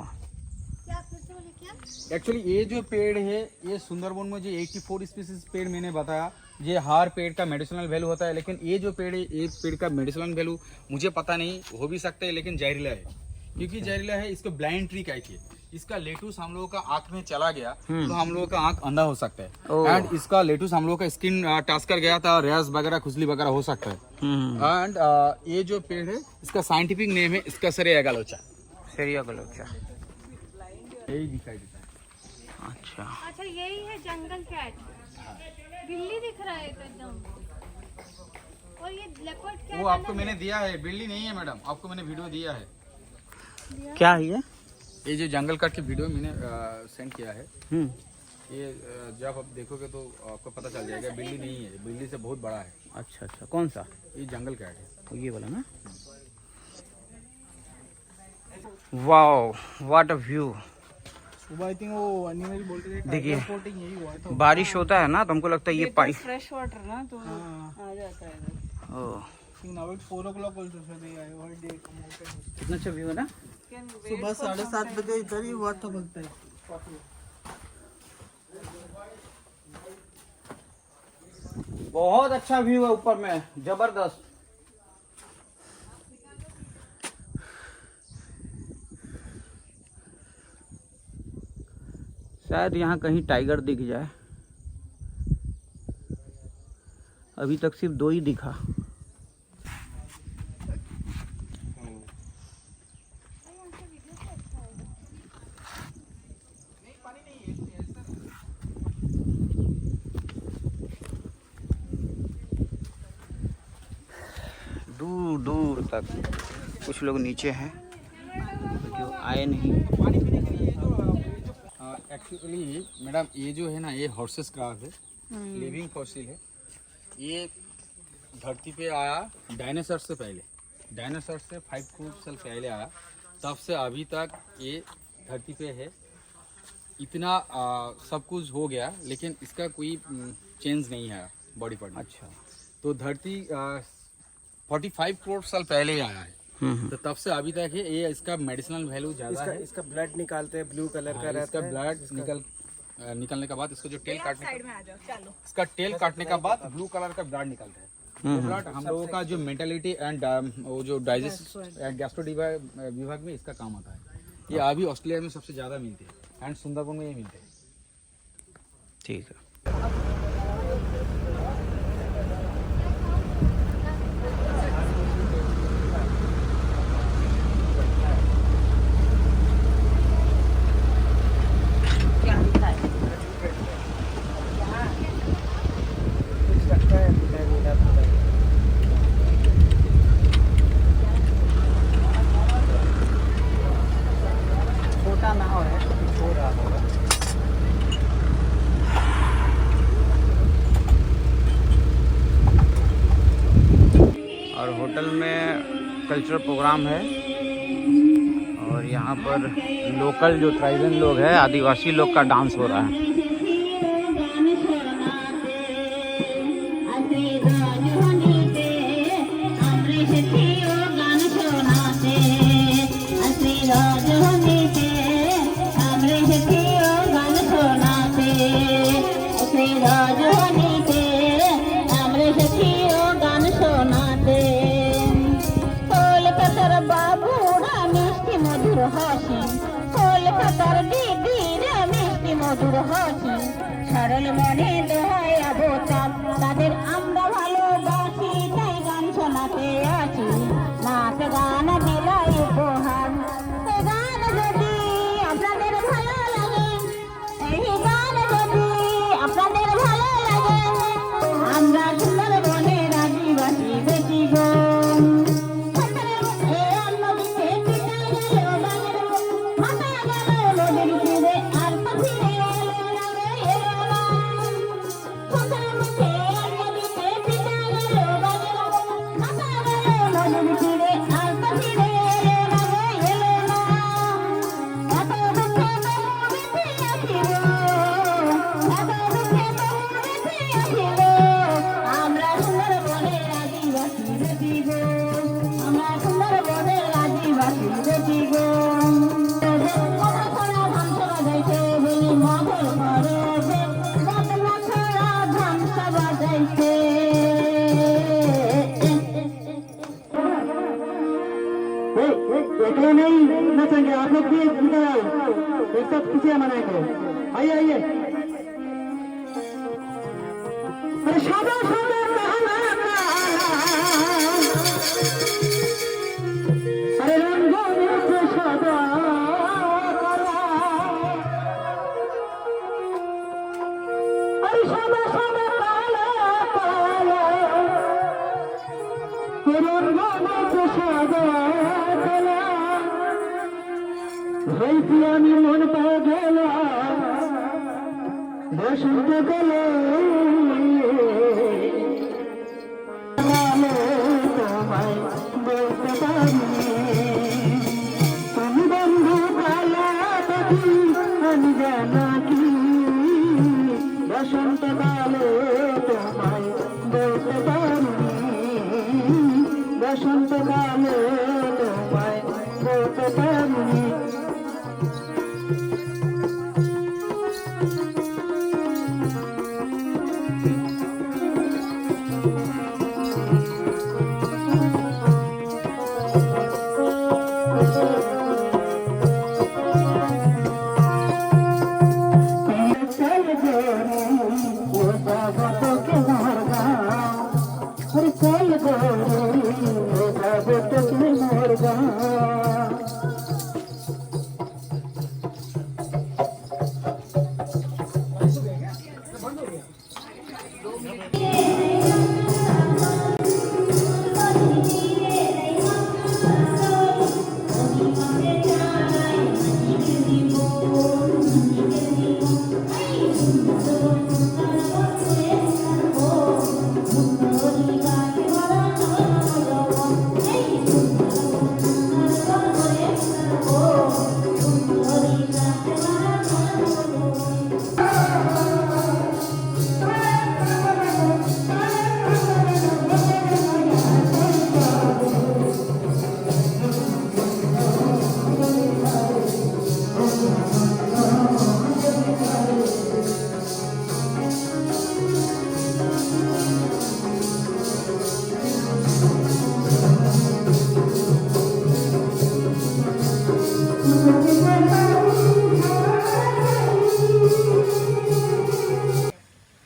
एक्चुअली ये जो पेड़ है, ये सुंदरबन में जो 84 स्पीसीज पेड़ मैंने बताया, ये हर पेड़ का मेडिसिनल वैल्यू होता है, लेकिन ये जो पेड़ है, ये पेड़ का मेडिसिनल वैल्यू मुझे पता नहीं, हो भी सकता है, लेकिन जहरीला है। क्योंकि जहरीला है, इसको ब्लाइंड ट्री कहती है। इसका लेटूस हम लोगों का आंख में चला गया तो हम लोगों का आंख अंधा हो सकता है, एंड इसका लेटूस हम लोगों का स्किन टच कर गया था, रैश वगैरह खुजली वगैरह हो सकता है। एंड ये जो पेड़ है, इसका साइंटिफिक नेम है इसका सरिया गलोचा।
सरिया गलोचा
यही दिखाई देता है।
अच्छा,
अच्छा यही है जंगल कैट, बिल्ली दिख रहा है तो एकदम। और ये लेपर्ड क्या
वो आपको मैंने दिया है, बिल्ली नहीं है मैडम, आपको मैंने वीडियो दिया है।
क्या है
ये जो जंगल कट की वीडियो मैंने सेंड किया है, ये जब आप देखोगे तो आपको पता चल जाएगा, बिल्ली नहीं है, बिल्ली से बहुत बड़ा है।
अच्छा अच्छा, कौन सा?
ये जंगल कैट है,
तो ये वाला ना। Wow, what a view.
सुबह आई थिंक वो एनिमल बोलते थे
देखिए,
रिपोर्टिंग यही हुआ है, तो
बारिश होता है ना तो हमको लगता है ये पानी
फ्रेश वाटर ना तो आ जाता है।
ओह,
now it 4 o'clock also, so they I heard they come out and
कितना अच्छा व्यू है ना।
सुबह 7:30 बजे इधर ही हुआ था बोलते हैं।
बहुत अच्छा व्यू है ऊपर में, जबरदस्त। शायद यहाँ कहीं टाइगर दिख जाए, अभी तक सिर्फ 2 ही दिखा। दूर दूर तक कुछ लोग नीचे हैं जो आए नहीं।
एक्चुअली मैडम ये जो है ना, ये हॉर्सेस क्राफ्ट है, लिविंग फॉसिल है। ये धरती पे आया डायनासोर से पहले, डायनासोर से 5 करोड़ साल पहले आया, तब से अभी तक ये धरती पे है। इतना सब कुछ हो गया, लेकिन इसका कोई चेंज नहीं है बॉडी पार्ट।
अच्छा,
तो धरती 45 करोड़ साल पहले आया है, तो तब से अभी तक है। ये इसका मेडिसिनल वैल्यू ज्यादा है।
इसका ब्लड निकालते हैं, ब्लू कलर का रहता
इसका
है।
ब्लड निकलने के बाद इसको जो टेल काटने इसका टेल काटने के बाद ब्लू कलर का ब्लड निकलता है। ब्लड हम लोगों का जो मेंटालिटी एंड वो जो डाइजेस्ट एंड गैस्ट्रो विभाग में इसका काम आता है। ये अभी ऑस्ट्रेलिया में सबसे ज्यादा मिलते हैं, एंड सुंदरबन में ये मिलते हैं।
ठीक है।
छोटा नाव है, सो रहा होगा।
और होटल में कल्चरल प्रोग्राम है, और यहाँ पर लोकल जो ट्राइबल लोग हैं, आदिवासी लोग का डांस हो रहा है।
সরল মনে দোহাইয়া বোতাম তাদের আমরা ভালোবাসি, তাই গান শোনাতে আছি, নাচ গান দিলাই উপহার। এই গান যদি আপনাদের ভালো লাগে, এই গান যদি আপনাদের ভালো লাগে, আমরা সুন্দরবনের আদিবাসী বেশি গো। অন্যদিকে পিতা গেল বাঘের, মাথা গেল নদীর তীরে, আর পাখিরে বেশি গো আমরা সুন্দরবনের আদিবাসী বেশি গো ধান বাজাইছে বলি মধুর ঘরে ধান বাজাইছে
अकेले नहीं नचेंगे, आप लोग भी इधर एक साथ खुशियां मनाएंगे। आइए आइए। अरे शाबाश शाबाश अरे रंगों में से शादा अरे शाबाश शाबाश काला काला रंगों में से शादा হইতে আমি মন পাগলা বসন্তকালে তোমায় বলতে পারি তুমি বন্ধু কালা পাখি আমি জানা কি বসন্তকালে তোমায় বলতে পারি বসন্তকালে তোমায় বলতে পারি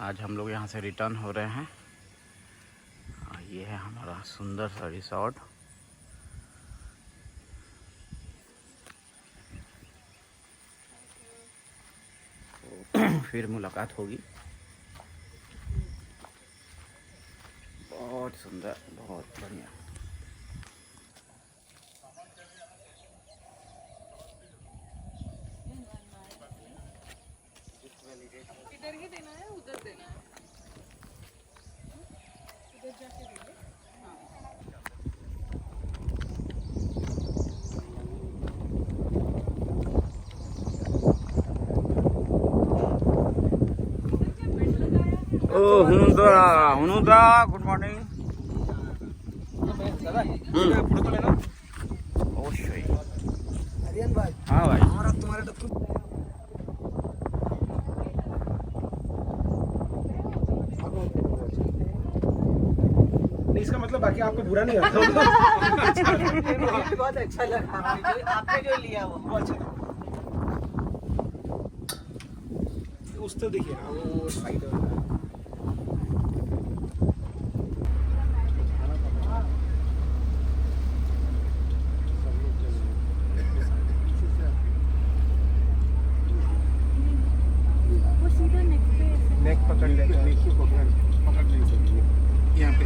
आज हम लोग यहाँ से रिटर्न हो रहे हैं। ये है हमारा सुंदर सा रिसोर्ट। फिर मुलाकात होगी। बहुत सुंदर, बहुत बढ़िया।
इधर ही देना है, उधर देना है, उधर जाके देंगे।
ओ हुनुदा गुड मॉर्निंग। অবশ্যই। हाँ भाई
इसका मतलब बाकी आपको बुरा नहीं लगता।
बहुत अच्छा लगा आपने जो लिया वो
अच्छा उस तो देखिए ना वो साइड नेक पकड़ लेते हैं, पकड़ नहीं सकते यहाँ पे।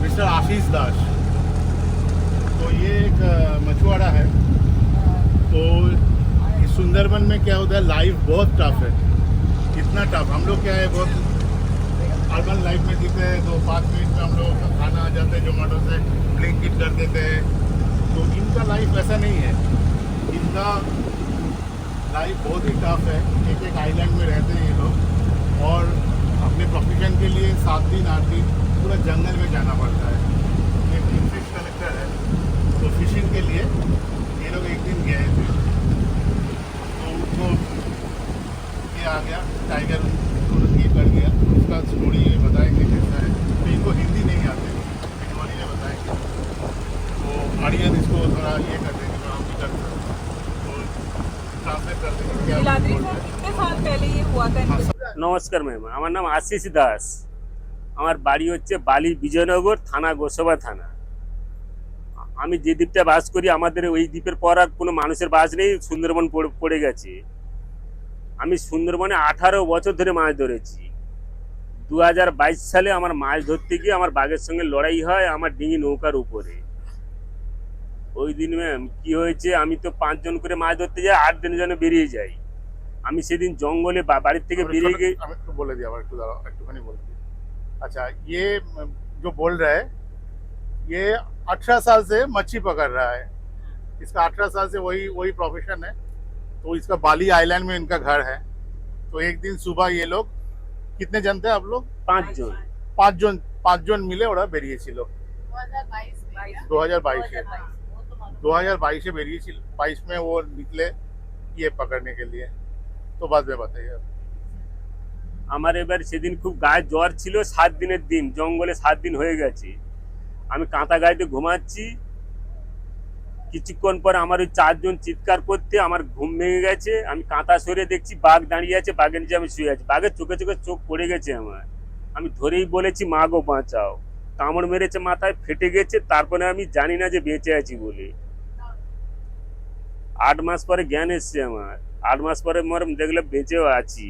मिस्टर आशीष दास। तो ये एक मछुआरा है। तो इस सुंदरबन में क्या होता है, लाइफ बहुत टफ है। इतना टफ, हम लोग क्या है बहुत अर्बन लाइफ में जीते हैं, तो 5 मिनट में हम लोग खाना आ जाते हैं, जोमेटो से ब्लिंकिट कर देते हैं। तो इनका लाइफ ऐसा नहीं है, इनका लाइफ बहुत ही टफ है। एक एक आइलैंड में रहते हैं ये लोग, और अपने प्रोफेशन के लिए 7 दिन 8 दिन पूरा जंगल में जाना पड़ता है। एक फिश कलेक्टर है, तो फिशिंग के लिए ये लोग एक दिन गए थे, तो उनको ये आ गया टाइगर, ये कर गया। उसका स्टोरी ये बताएंगे कैसा है। तो इनको हिंदी नहीं आते, हिंदी में बताएंगे। तो आर्यन इसको थोड़ा ये कर देंगे, तो हम भी कर सकते, तो ट्रांसलेट कर देंगे क्या बोल रहे हैं।
कितने साल पहले ये हुआ था?
নমস্কার ম্যাম, আমার নাম আশিস দাস। আমার বাড়ি হচ্ছে বালি বিজয়নগর থানা, গোসাবা থানা। আমি যে দ্বীপটা বাস করি, আমাদের ওই দ্বীপের পর আর কোনো মানুষের বাস নেই, সুন্দরবন পড়ে গেছে। আমি সুন্দরবনে 18 বছর ধরে মাছ ধরেছি। 2022 সালে আমার মাছ ধরতে গিয়ে আমার বাঘের সঙ্গে লড়াই হয় আমার ডিঙি নৌকার উপরে। ওই দিন ম্যাম কি হয়েছে, আমি তো 5 জন করে মাছ ধরতে যাই, 8 দিনের জন্য বেরিয়ে যাই। আমি সেদিন জঙ্গলে বাড়ির থেকে বেরিয়ে গিয়ে
আমি একটু বলে দিই, আবার একটু দাঁড়াও, একটুখানি বলে দিই। अच्छा, ये जो बोल रहा है, ये 18 साल से मच्छी पकड़ रहा है। इसका 18 साल से वही प्रोफेशन है। तो इसका बाली आइलैंड में इनका घर है। तो एक दिन सुबह ये लोग, कितने जन थे आप लोग?
5 জন।
5 জন मिले ওরা বেরিয়েছিল 2022 2022 বেরিয়েছিল। 22 में वो निकले ये पकड़ने के लिए। तो बाद में बताइए।
আমার এবার সেদিন খুব গায়ে জ্বর ছিল, 7 দিনের দিন, জঙ্গলে 7 দিন হয়ে গেছে। আমি কাঁথা গাইতে ঘুমাচ্ছি, কিছুক্ষণ পর আমার ওই 4 জন চিৎকার করতে আমার ঘুম ভেঙে গেছে। আমি কাঁথা সরে দেখছি বাঘ দাঁড়িয়ে আছে, বাঘের নিচে আমি শুয়ে আছি। বাঘের চোখে চোখে চোখ পড়ে গেছে আমার। আমি ধরেই বলেছি মা গো বাঁচাও। কামড় মেরেছে, মাথায় ফেটে গেছে। তারপরে আমি জানি না যে বেঁচে আছি বলে। 8 মাস পরে জ্ঞান এসছে আমার। 8 মাস পরে মরম দেখলে বেঁচেও আছি।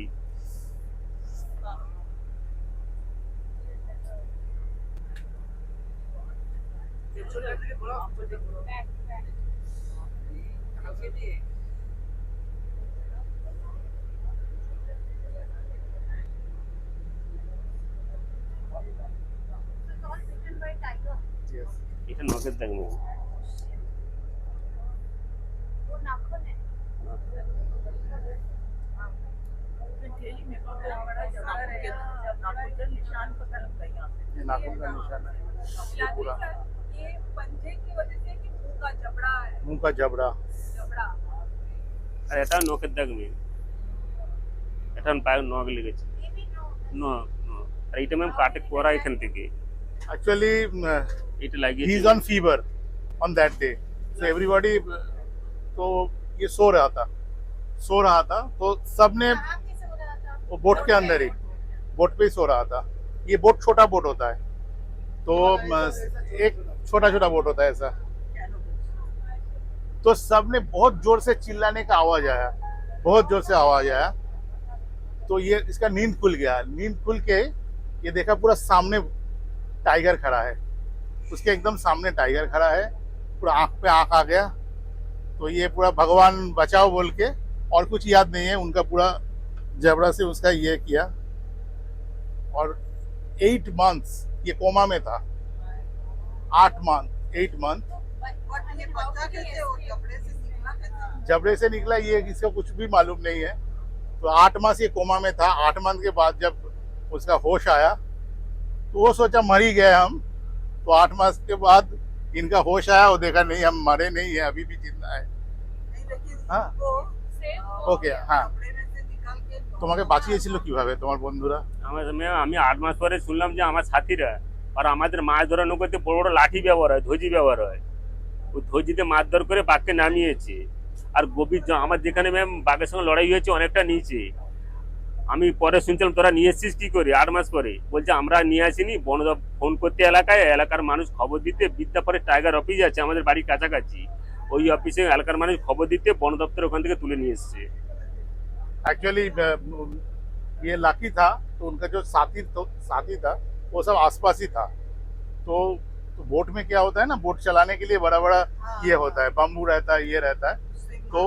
এটা নখের দাগ নেই।
ये नाखून का निशान है, ये पूरा
ये पंजे की वजह से कि मुंह का जबड़ा है?
मुंह का जबड़ा।
আর এটা নখের দাগ নেই, এটা পায়ে নখ লেগেছে। আর এটা ম্যাম কাটে করা এখান থেকে।
Actually,
এটা লাগিয়ে
he is on fever on that day. So everybody, तो ये सो रहा था। तो सबने वो बोट के अंदर ही, बोट पे ही सो रहा था। ये बोट छोटा बोट होता है, तो एक छोटा बोट होता है ऐसा। तो सबने बहुत जोर से चिल्लाने का आवाज आया, बहुत जोर से आवाज आया। तो ये इसका नींद खुल गया। नींद खुल के ये देखा पूरा सामने टाइगर खड़ा है, उसके एकदम सामने टाइगर खड़ा है, पूरा आंख पे आंख आ गया। तो ये पूरा भगवान बचाओ बोल के, और कुछ याद नहीं है, उनका पूरा जबड़ा से उसका ये किया। और 8 months ये कोमा में था, 8 month। जबड़े से निकला ये इसका कुछ भी मालूम नहीं है। तो 8 मास ये कोमा में था। 8 मंथ के बाद जब उसका होश आया, तो वो सोचा मर ही गए हम। तो 8 मास के बाद इनका होश आया, वो देखा नहीं हम मरे नहीं है, अभी भी जिंदा है। हाँ, ওকে, হ্যাঁ। তোমাকে বাঁচিয়েছিল কিভাবে তোমার বন্ধুরা?
আমি 8 মাস পরে শুনলাম যে আমার সাথীরা আর আমাদের মাছ ধরা নৌকাতে বড় বড় লাঠি ব্যবহার হয়, ধজি ব্যবহার হয়। ওই ধজিতে মাছ ধর করে বাঘকে নামিয়েছে। আর গভীর আমার যেখানে ম্যাম বাঘের সঙ্গে লড়াই হয়েছে অনেকটা নিচে। আমি পরে শুনছিলাম তোরা নিয়ে এসছিস কি করে 8 মাস পরে। বলছে আমরা নিয়ে আসিনি, বন ফোন করতে এলাকার মানুষ খবর দিতে, বিদ্যাপরে টাইগার অফিস আছে আমাদের বাড়ির কাছাকাছি, ওই অফিসে এলাকার মানুষ খবর দিতে বন দপ্তর ওখান থেকে তুলে নিয়ে এসছে।
एक्चुअली ये लाकी था, तो उनका जो साथी था वो सब आसपास ही था। तो बोट में क्या होता है ना, बोट चलाने के लिए बड़ा बड़ा ये होता है, बम्बू रहता है, ये रहता है। तो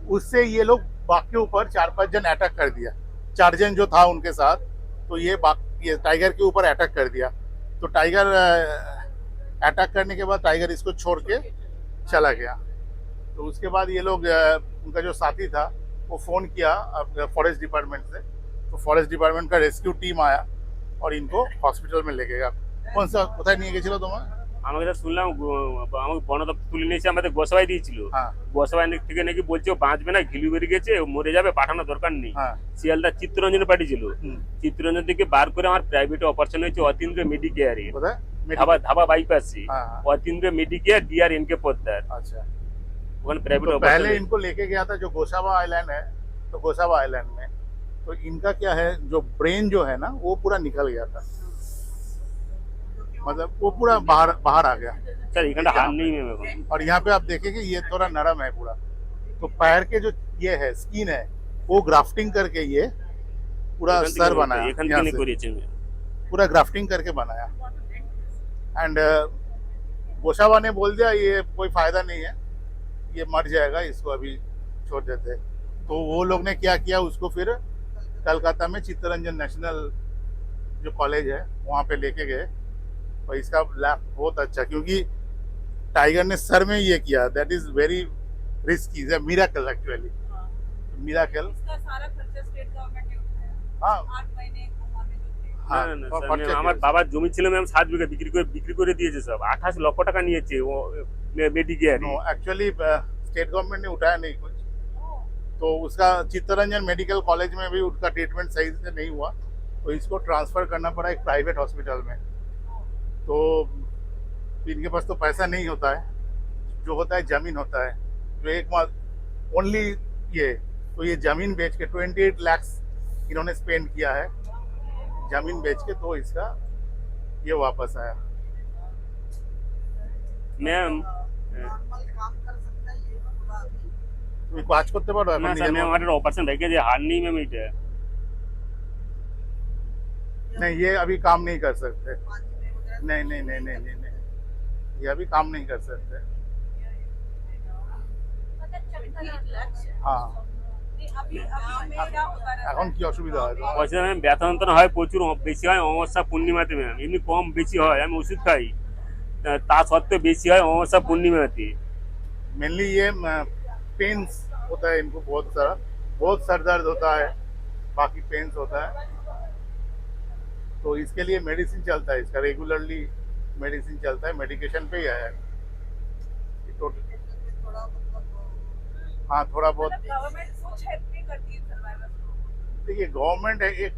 उससे ये लोग बाघ के ऊपर 4-5 जन अटैक कर दिया। 4 जन जो था उनके साथ, तो ये टाइगर के ऊपर अटैक कर दिया। तो टाइगर अटैक करने के बाद टाइगर इसको छोड़ के चला गया। तो उसके बाद ये लोग उनका जो साथी था वो फ़ोन किया फॉरेस्ट डिपार्टमेंट से। तो फॉरेस्ट डिपार्टमेंट का रेस्क्यू टीम आया और इनको हॉस्पिटल में ले गया। কোন কোথায় নিয়ে গেছিল তোমার?
আমাকে তো শুনলাম আমাকে বন দপ্তর তুলে নিয়েছে, আমাদের গোসাবাই দিয়েছিল।
হ্যাঁ,
গোসাবাই থেকে নাকি বলছে ও বাঁচবে না, ঘিলু বেরিয়ে গেছে, ও মরে যাবে, পাঠানোর দরকার নেই।
হ্যাঁ,
শিয়ালদা চিত্তরঞ্জনে পাঠিয়েছিল।
হুম।
চিত্তরঞ্জন থেকে বার করে আমার প্রাইভেটে অপারেশন হয়েছে অতীন্দ্র মেডিকেয়ারে,
কোথায়?
ধাবা বাইপাসে।
हाँ, हाँ,
Atindra Medicare D R N K Poddar,
अच्छा।
ওখানে প্রাইভেট
तो
অপারেশন।
पहले इनको लेके गया था जो गोसाबा आइलैंड है, तो गोसाबा आइलैंड में तो इनका क्या है, जो ब्रेन जो है ना वो पूरा निकल गया था, मतलब वो पूरा बाहर आ गया।
স্যার এখানটা হার নেই ম্যাম এখন।
और यहाँ पे आप देखेंगे ये थोड़ा नरम है पूरा। तो पैर के जो ये है स्किन है वो ग्राफ्टिंग करके ये पूरा सर बनाया,
এখান
यहाँ
থেকে
से
করেছে ম্যাম।
पूरा ग्राफ्टिंग करके बनाया। एंड गोसाबा ने बोल दिया ये कोई फायदा नहीं है, ये मर जाएगा, इसको अभी छोड़ देते हैं। तो वो लोग ने क्या किया, उसको फिर कलकत्ता में चित्तरंजन नेशनल जो कॉलेज है वहाँ पे लेके गए। और इसका लैब बहुत अच्छा, क्योंकि टाइगर ने सर में ये किया, that is very risky, is a miracle actually, miracle.
इसका सारा खर्चा स्टेट गवर्नमेंट ने उठाया।
हाँ
8 महीने कोमा में जो थे।
না, না, না, স্যার, ম্যাম, আমার বাবার জমি ছিল ম্যাম 7 বিঘা, বিক্রি করে দিয়েছে সব। 28 লক্ষ টাকা নিয়েছে ও Medicare.
No actually state government ने उठाया नहीं कुछ। तो उसका चित्तरंजन मेडिकल कॉलेज में भी उसका ट्रीटमेंट सही से नहीं हुआ, तो इसको ट्रांसफर करना पड़ा एक प्राइवेट हॉस्पिटल में। तो इनके पास तो पैसा नहीं होता है, जो होता है जमीन होता है, जो एक माह ओनली ये, तो ये जमीन बेच के 28 लाख इन्होंने स्पेंड किया है जमीन बेच के, तो इसका ये वापस आया।
ম্যাম
তুমি কাজ করতে পারো এখন
না স্যার,
নিজের
ম্যাম
মতো?
আমার অপারেশন রেখে যে হার নেই ম্যাম এটা।
नहीं, ये अभी काम नहीं कर सकते। नहीं नहीं नहीं नहीं नहीं नहीं, ये अभी काम नहीं कर सकते। हाँ,
अभी में क्या होता रहता है?
এখন কি অসুবিধা হয় তোমার?
পয়সা ম্যাম ব্যথা যন্ত্রণা হয় প্রচুর, বেশি হয় অমাবস্যা পূর্ণিমাতে ম্যাম, এমনি কম বেশি হয়, আমি ওষুধ খাই, তা সত্ত্বেও বেশি হয় অমাবস্যা পূর্ণিমাতে।
मेनली ये पेन्स होता है इनको बहुत सारा, बहुत सर दर्द होता है, बाकी पेन्स होता है। तो इसके लिए मेडिसिन चलता है, इसका रेगुलरली मेडिसिन चलता है, मेडिकेशन पे ही है। हाँ, थोड़ा बहुत।
गवर्नमेंट कुछ हेल्प नहीं करती है सर्वाइवर को।
देखिए गवर्नमेंट है एक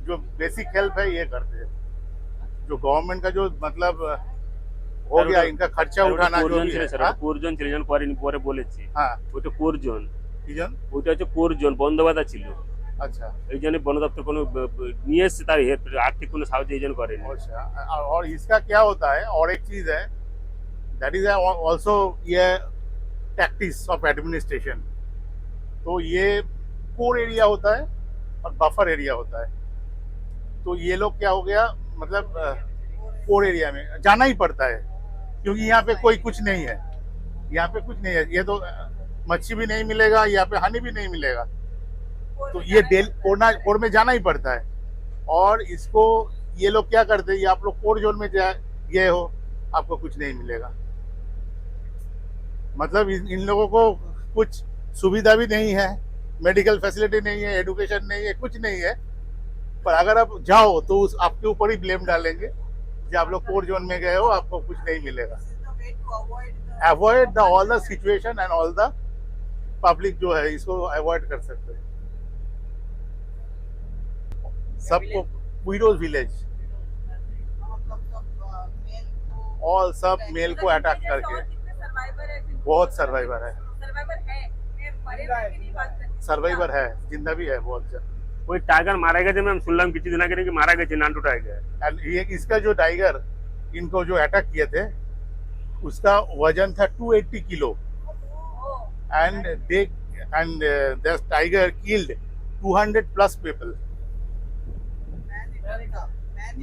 जो बेसिक हेल्प है ये करते हैं, जो गवर्नमेंट का जो मतलब हो गया इनका खर्चा उठाना जो
কোরজন
भी
ছিল
है।
স্যার,
हाँ?
ওটা কোরজন ছিল, যখন করেনি পরে বলেছি।
हाँ,
ওটা কোরজন,
सीजन
ওটা হচ্ছে কোরজন বন্দ্যোপাধ্যায় ছিল,
अच्छा
এই জন্য বন দপ্তর কোনো নিয়ে এসছে, তার আর্থিক কোনো সাহায্য এই জন্য করেনি।
अच्छा। और इसका क्या होता है, और एक चीज है, दैट इज ऑल्सो ये टैक्टिक्स ऑफ एडमिनिस्ट्रेशन। तो ये कोर एरिया होता है और बफर एरिया होता है। तो ये लोग क्या हो गया, मतलब कोर एरिया में जाना ही पड़ता है, क्योंकि यहाँ पे कोई कुछ नहीं है, यहाँ पे कुछ नहीं है। ये तो मच्छी भी नहीं मिलेगा, यहाँ पे हनी भी नहीं मिलेगा, तो ये कोर में जाना ही पड़ता है। और इसको ये लोग क्या करते हैं, ये आप लोग कोर जोन में गए हो, आपको कुछ नहीं मिलेगा। मतलब इन लोगों को कुछ सुविधा भी नहीं है, मेडिकल फैसिलिटी नहीं है, एजुकेशन नहीं है, कुछ नहीं है। पर अगर आप जाओ तो उस आपके ऊपर ही ब्लेम डालेंगे, जब आप लोग कोर जोन में गए हो आपको कुछ नहीं मिलेगा। Avoid the all the situation and all the public जो है इसको अवॉइड कर सकते हैं। सबको विडोज विलेज ऑल सब मेल को अटैक करके
सर्वाइवर है,
बहुत सर्वाइवर है,
सर्वाइवर है, मरे हुए की नहीं बात करती।
सर्वाइवर है, जिंदा भी है बहुत जन।
ওই টাইগার মারা গেছে ম্যাম, শুনলাম কিছুদিন আগে নাকি মারা গেছে নান্টু টাইগার।
एंड ये इसका जो टाइगर इनको जो अटैक किए थे उसका वजन था 280 kilo, and this tiger killed 200 plus people.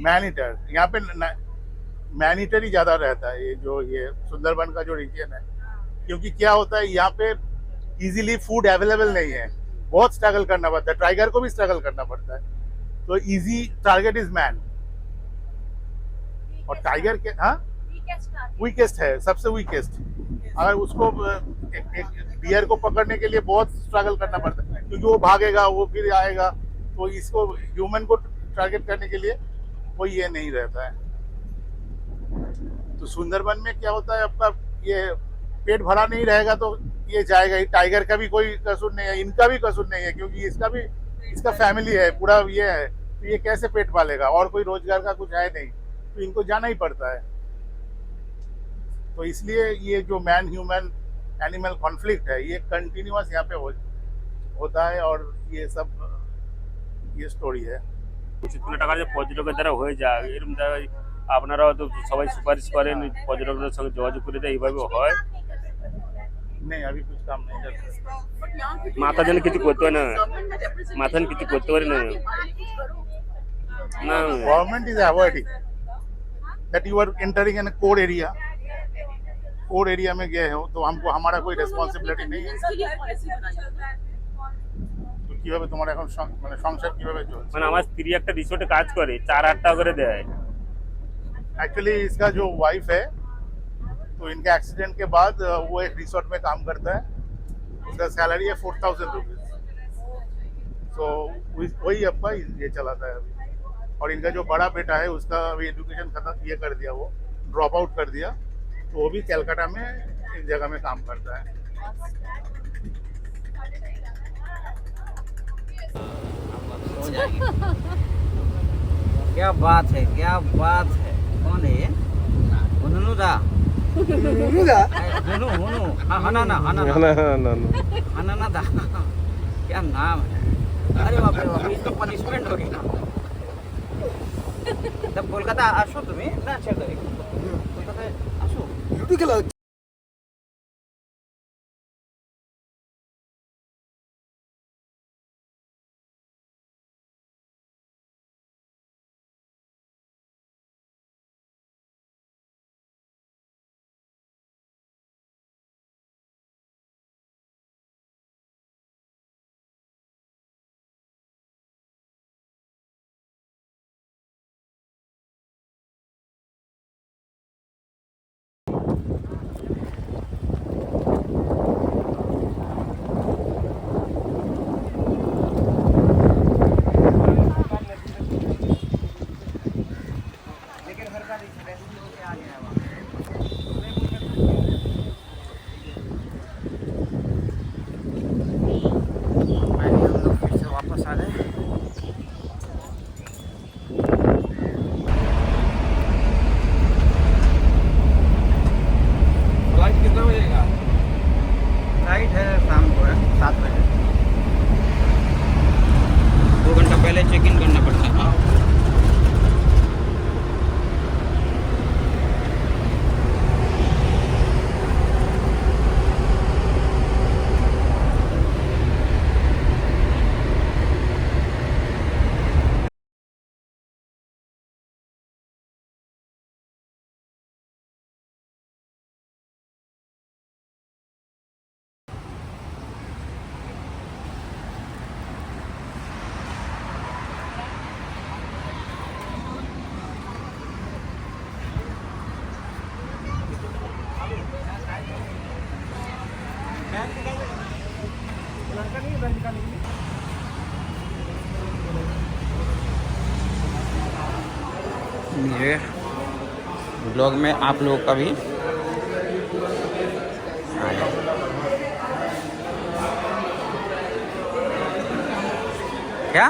Man eater यहाँ पे मैन ईटर ही ज्यादा रहता है, ये सुंदरबन का जो रीजन है, क्योंकि क्या होता है यहाँ पे इजीली फूड अवेलेबल नहीं है, बहुत स्ट्रगल करना पड़ता है, टाइगर को भी स्ट्रगल करना पड़ता है, तो इजी टारगेट इज मैन। और टाइगर के वीकेस्ट है, सबसे वीकेस्ट। अगर उसको एक डियर को पकड़ने के लिए बहुत स्ट्रगल करना पड़ता है, क्योंकि वो भागेगा, वो फिर आएगा, तो इसको ह्यूमन को टारगेट करने के लिए कोई ये नहीं रहता है। तो सुंदरबन में क्या होता है, आपका ये पेट भरा नहीं रहेगा तो ये जाएगा ही। टाइगर का भी कोई कसूर नहीं है, इनका भी कसूर नहीं है, क्योंकि इसका फैमिली है, पूरा ये है, तो ये कैसे पेट पालेगा, और कोई रोजगार का कुछ है नहीं, तो इनको जाना ही पड़ता है। तो इसलिए ये जो मैन ह्यूमन एनिमल कॉन्फ्लिक्ट है, ये कंटिन्यूअस यहाँ पे होता है, और ये स्टोरी है।
চিত্র টাকা যে পর্যটকের দ্বারা হয়ে যায়, এরকম জায়গায় আপনারাও তো সবাই সুপারিশ করেন পর্যটকদের সঙ্গে যোগাযোগ করে দেয়, এইভাবে হয়।
नहीं, अभी कुछ काम नहीं करते।
মাথা যেন কিছু করতে হয় না, মাথা যেন কিছু করতে পারে না। না
government is avoiding that you are entering in core area. Core area में गए हो तो हमको हमारा कोई रेस्पॉन्सिबिलिटी नहीं है। তো কিভাবে তোমার এখন মানে সংসার কিভাবে চলছে?
মানে আমার স্ত্রী একটা রিসোর্টে কাজ করে, 4-8 টাকা করে দেয়।
एक्चुअली इसका जो वाइफ है, तो इनके एक्सीडेंट के बाद वो एक रिसोर्ट में काम करता है, उसका सैलरी है 4000 रुपीज। तो वही अपना ये चलाता है अभी। और इनका जो बड़ा बेटा है, उसका अभी एजुकेशन खत्म ये कर दिया, वो ड्रॉप आउट कर दिया, तो वो भी कलकत्ता में एक जगह में काम करता है।
हो जाएगी। क्या बात है, क्या बात है। कौन है ये? हुनुदा हनाना दा, क्या नाम है। अरे बाप रे बाप, इसका पनिशमेंट हो गया। तब कोलकाता आसो तुम्ही ना, कोलकाता आसो। फ्लाइट है शाम को है 7 बजे। 2 घंटा पहले चेक इन करना पड़ता है। मेरे ब्लॉग में आप लोगों का भी क्या